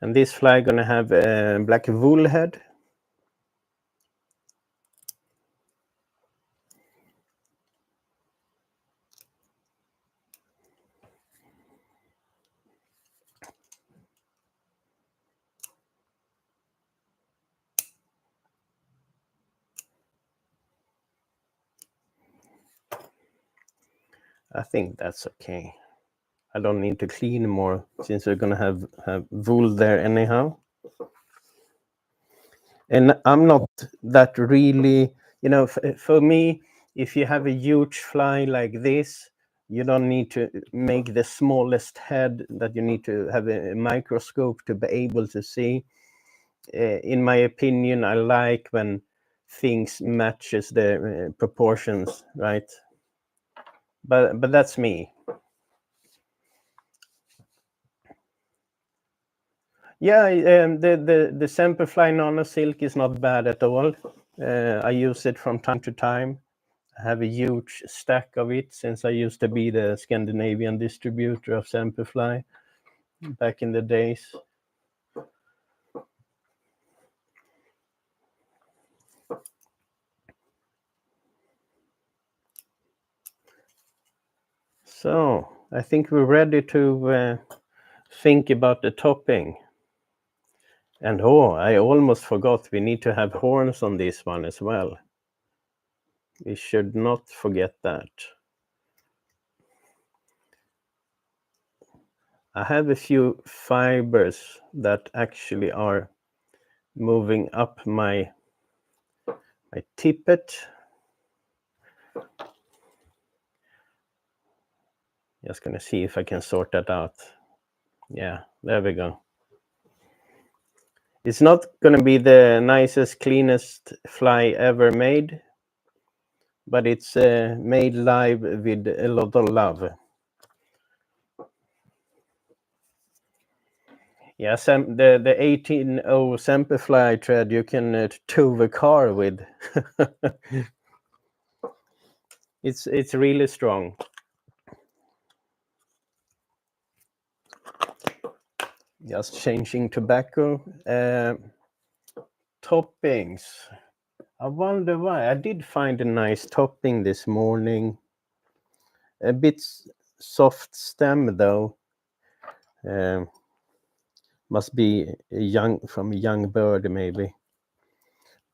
A: And this fly gonna have a black wool head. I think that's okay. I don't need to clean more since we're gonna have wool there anyhow. And I'm not that really, for me, if you have a huge fly like this, you don't need to make the smallest head that you need to have a microscope to be able to see. In my opinion, I like when things matches the proportions, right? But that's me. Yeah, the Semperfly Nano Silk is not bad at all. I use it from time to time. I have a huge stack of it since I used to be the Scandinavian distributor of Semperfly back in the days. So I think we're ready to think about the topping. And I almost forgot, we need to have horns on this one as well. We should not forget that. I have a few fibers that actually are moving up my tippet. Just gonna see if I can sort that out. Yeah, there we go. It's not gonna be the nicest, cleanest fly ever made, but it's made live with a lot of love. Yeah, the 18.0 Semperfly thread you can tow the car with. It's really strong. Just changing tobacco. Toppings. I wonder why. I did find a nice topping this morning. A bit soft stem though. Must be from a young bird maybe.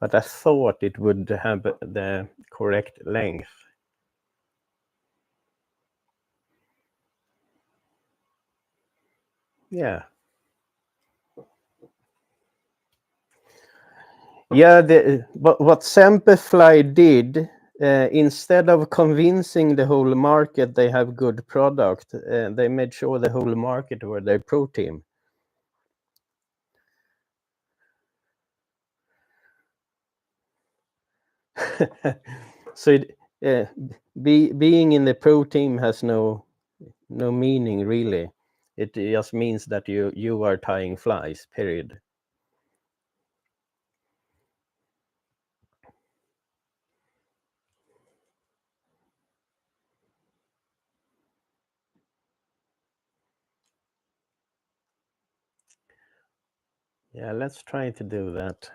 A: But I thought it would have the correct length. Yeah. Yeah, what Semperfly did, instead of convincing the whole market they have good product, they made sure the whole market were their pro team. So being in the pro team has no meaning really. It just means that you are tying flies, period. Yeah, let's try to do that.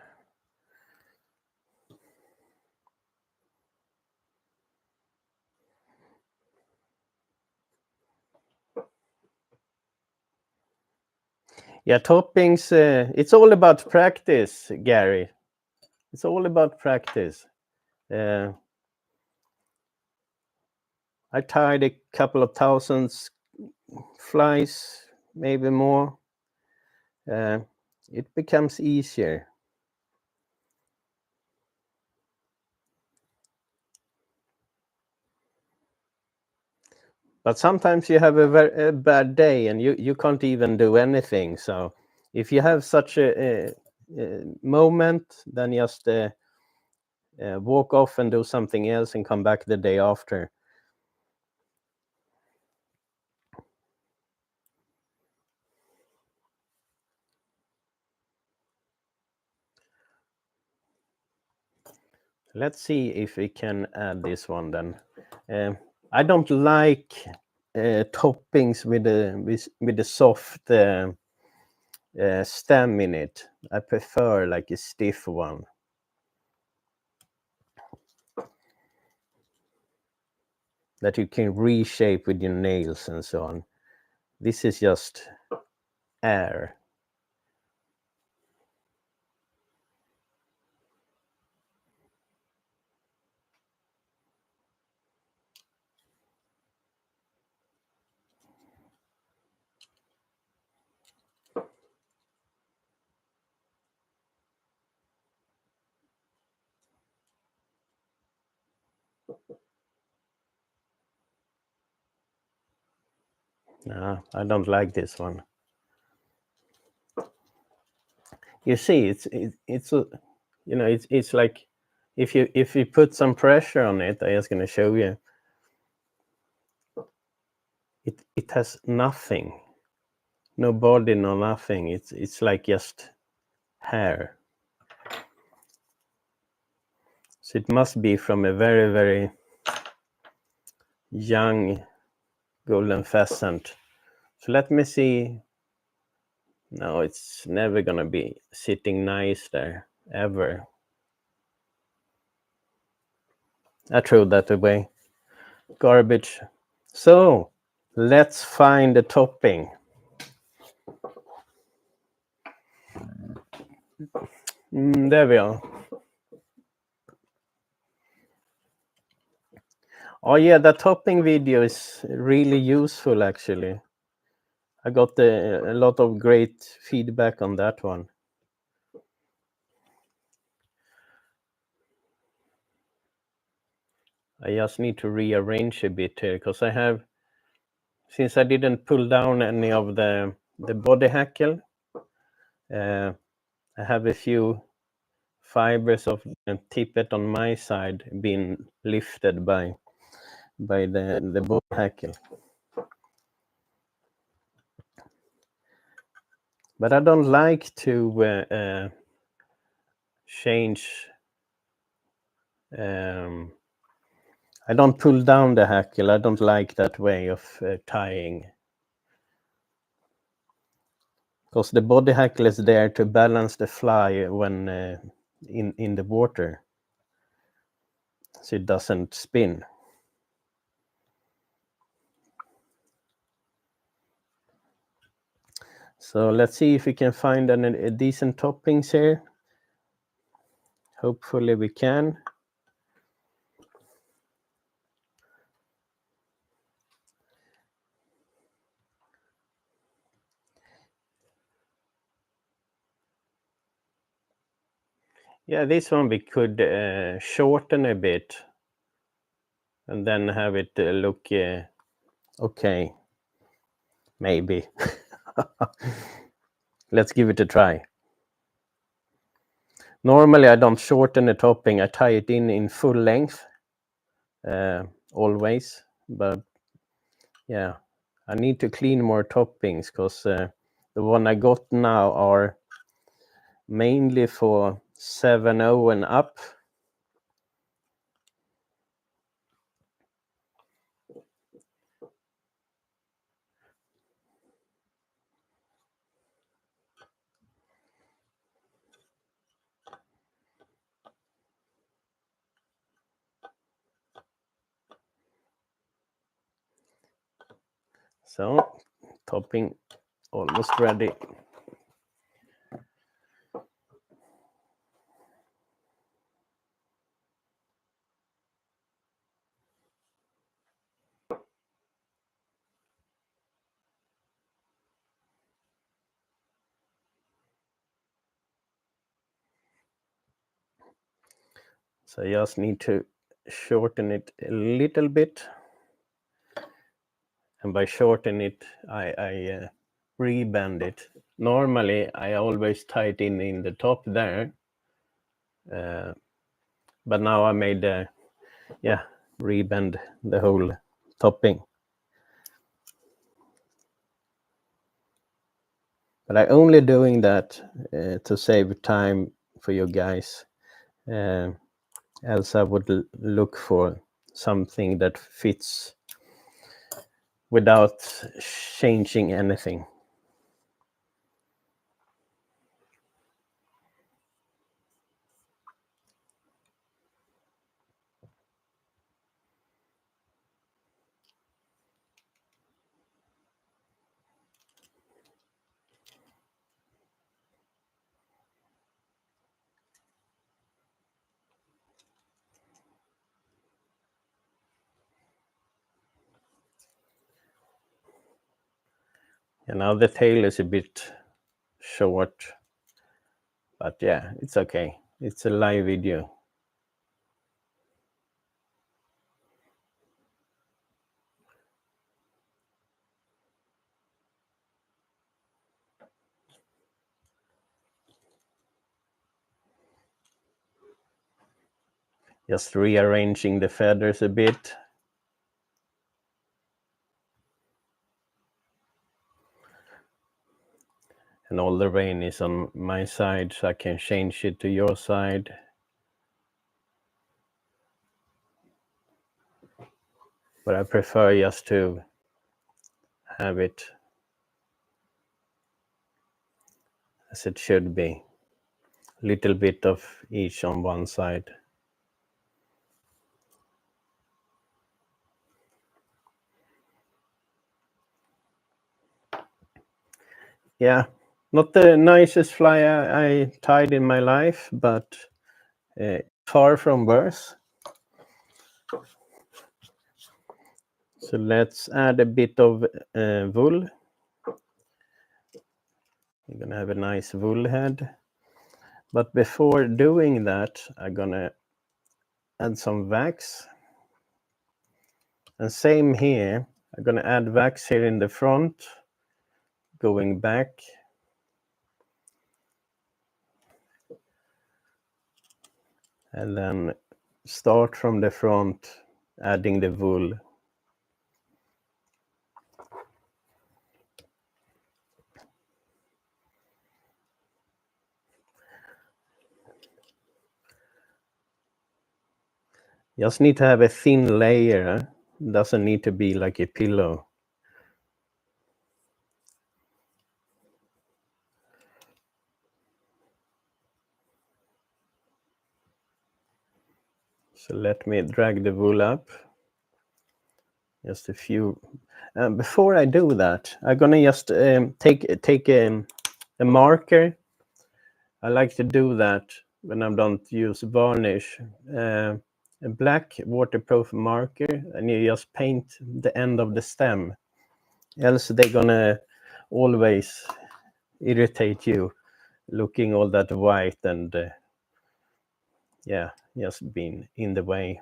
A: Yeah, toppings, it's all about practice, Gary. It's all about practice. I tied a couple of thousands flies, maybe more, it becomes easier. But sometimes you have a very bad day and you can't even do anything. So if you have such a moment, then just walk off and do something else and come back the day after. Let's see if we can add this one then. I don't like toppings with the soft stem in it. I prefer like a stiff one. That you can reshape with your nails and so on. This is just air. No, I don't like this one. You see, it's a, you know, it's like if you put some pressure on it, I'm just gonna show you. It has nothing, no body, no nothing. It's like just hair. So it must be from a very, very young golden pheasant. So let me see. No, it's never gonna be sitting nice there, ever. I threw that away. Garbage. So let's find the topping. There we are. Oh yeah, the topping video is really useful actually. I got a lot of great feedback on that one. I just need to rearrange a bit here because I have, since I didn't pull down any of the body hackle, I have a few fibers of the tippet on my side being lifted by the body hackle. But I don't like to change. I don't pull down the hackle. I don't like that way of tying. Because the body hackle is there to balance the fly when in the water. So it doesn't spin. So let's see if we can find a decent toppings here. Hopefully we can. Yeah, this one we could shorten a bit and then have it look okay. Maybe. Let's give it a try. Normally I don't shorten the topping. I tie it in full length always. But yeah, I need to clean more toppings because the one I got now are mainly for 7.0 and up. So topping almost ready. So I just need to shorten it a little bit. And by shorten it, I rebend it. Normally, I always tie it in the top there. But now I made rebend the whole topping. But I'm only doing that to save time for you guys. Else I would look for something that fits without changing anything. And now the tail is a bit short, but yeah, it's okay. It's a live video. Just rearranging the feathers a bit. And all the rain is on my side, so I can change it to your side. But I prefer just to have it as it should be. A little bit of each on one side. Yeah, not the nicest fly I tied in my life, but far from worse. So let's add a bit of wool. You're gonna have a nice wool head. But before doing that, I'm gonna add some wax. And same here, I'm gonna add wax here in the front, going back. And then start from the front, adding the wool. Just need to have a thin layer. Doesn't need to be like a pillow. So let me drag the wool up. Just a few. Before I do that, I'm gonna just take a marker. I like to do that when I don't use varnish. A black waterproof marker, and you just paint the end of the stem. Else they're gonna always irritate you, looking all that white and just being in the way.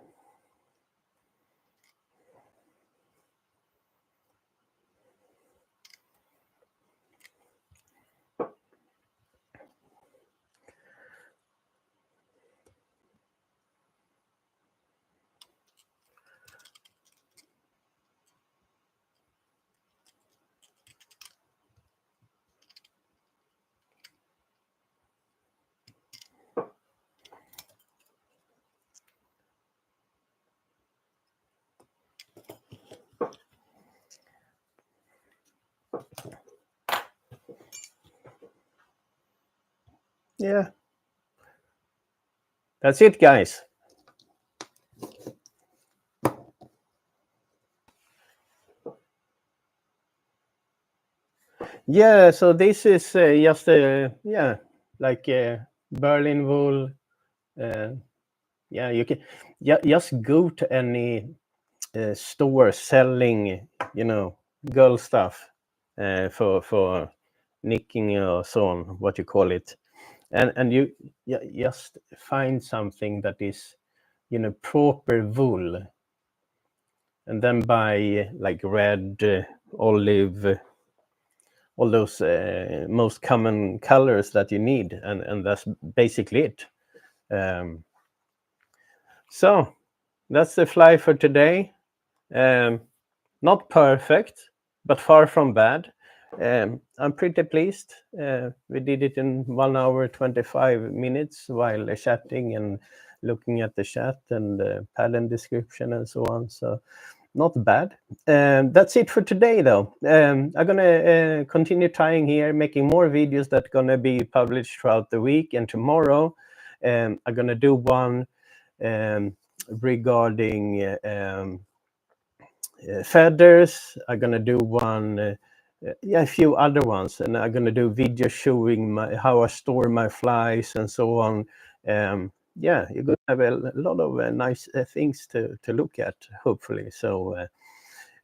A: Yeah. That's it, guys. Yeah, so this is just like Berlin wool. You can just go to any store selling, girl stuff for knitting or so on, what you call it, and you just find something that is proper wool, and then buy like red, olive, all those most common colors that you need, and that's basically it. So that's the fly for today. Not perfect, but far from bad. I'm pretty pleased. We did it in 1 hour 25 minutes while chatting and looking at the chat and pattern description and so on. So not bad. That's it for today, though. I'm gonna continue trying here, making more videos that are gonna be published throughout the week. And tomorrow, I'm gonna do one regarding feathers. I'm gonna do one, a few other ones, and I'm gonna do videos showing how I store my flies and so on. Yeah, you're gonna have a lot of nice things to look at, hopefully. So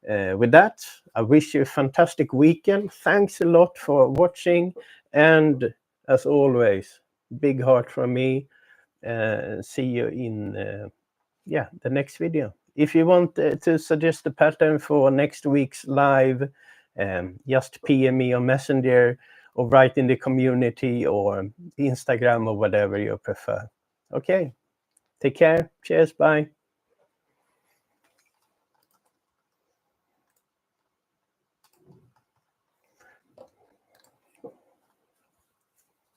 A: with that, I wish you a fantastic weekend. Thanks a lot for watching, and as always, big heart from me. See you in the next video. If you want to suggest a pattern for next week's live, just PM me on Messenger or write in the community or Instagram or whatever you prefer. Okay, take care. Cheers. Bye.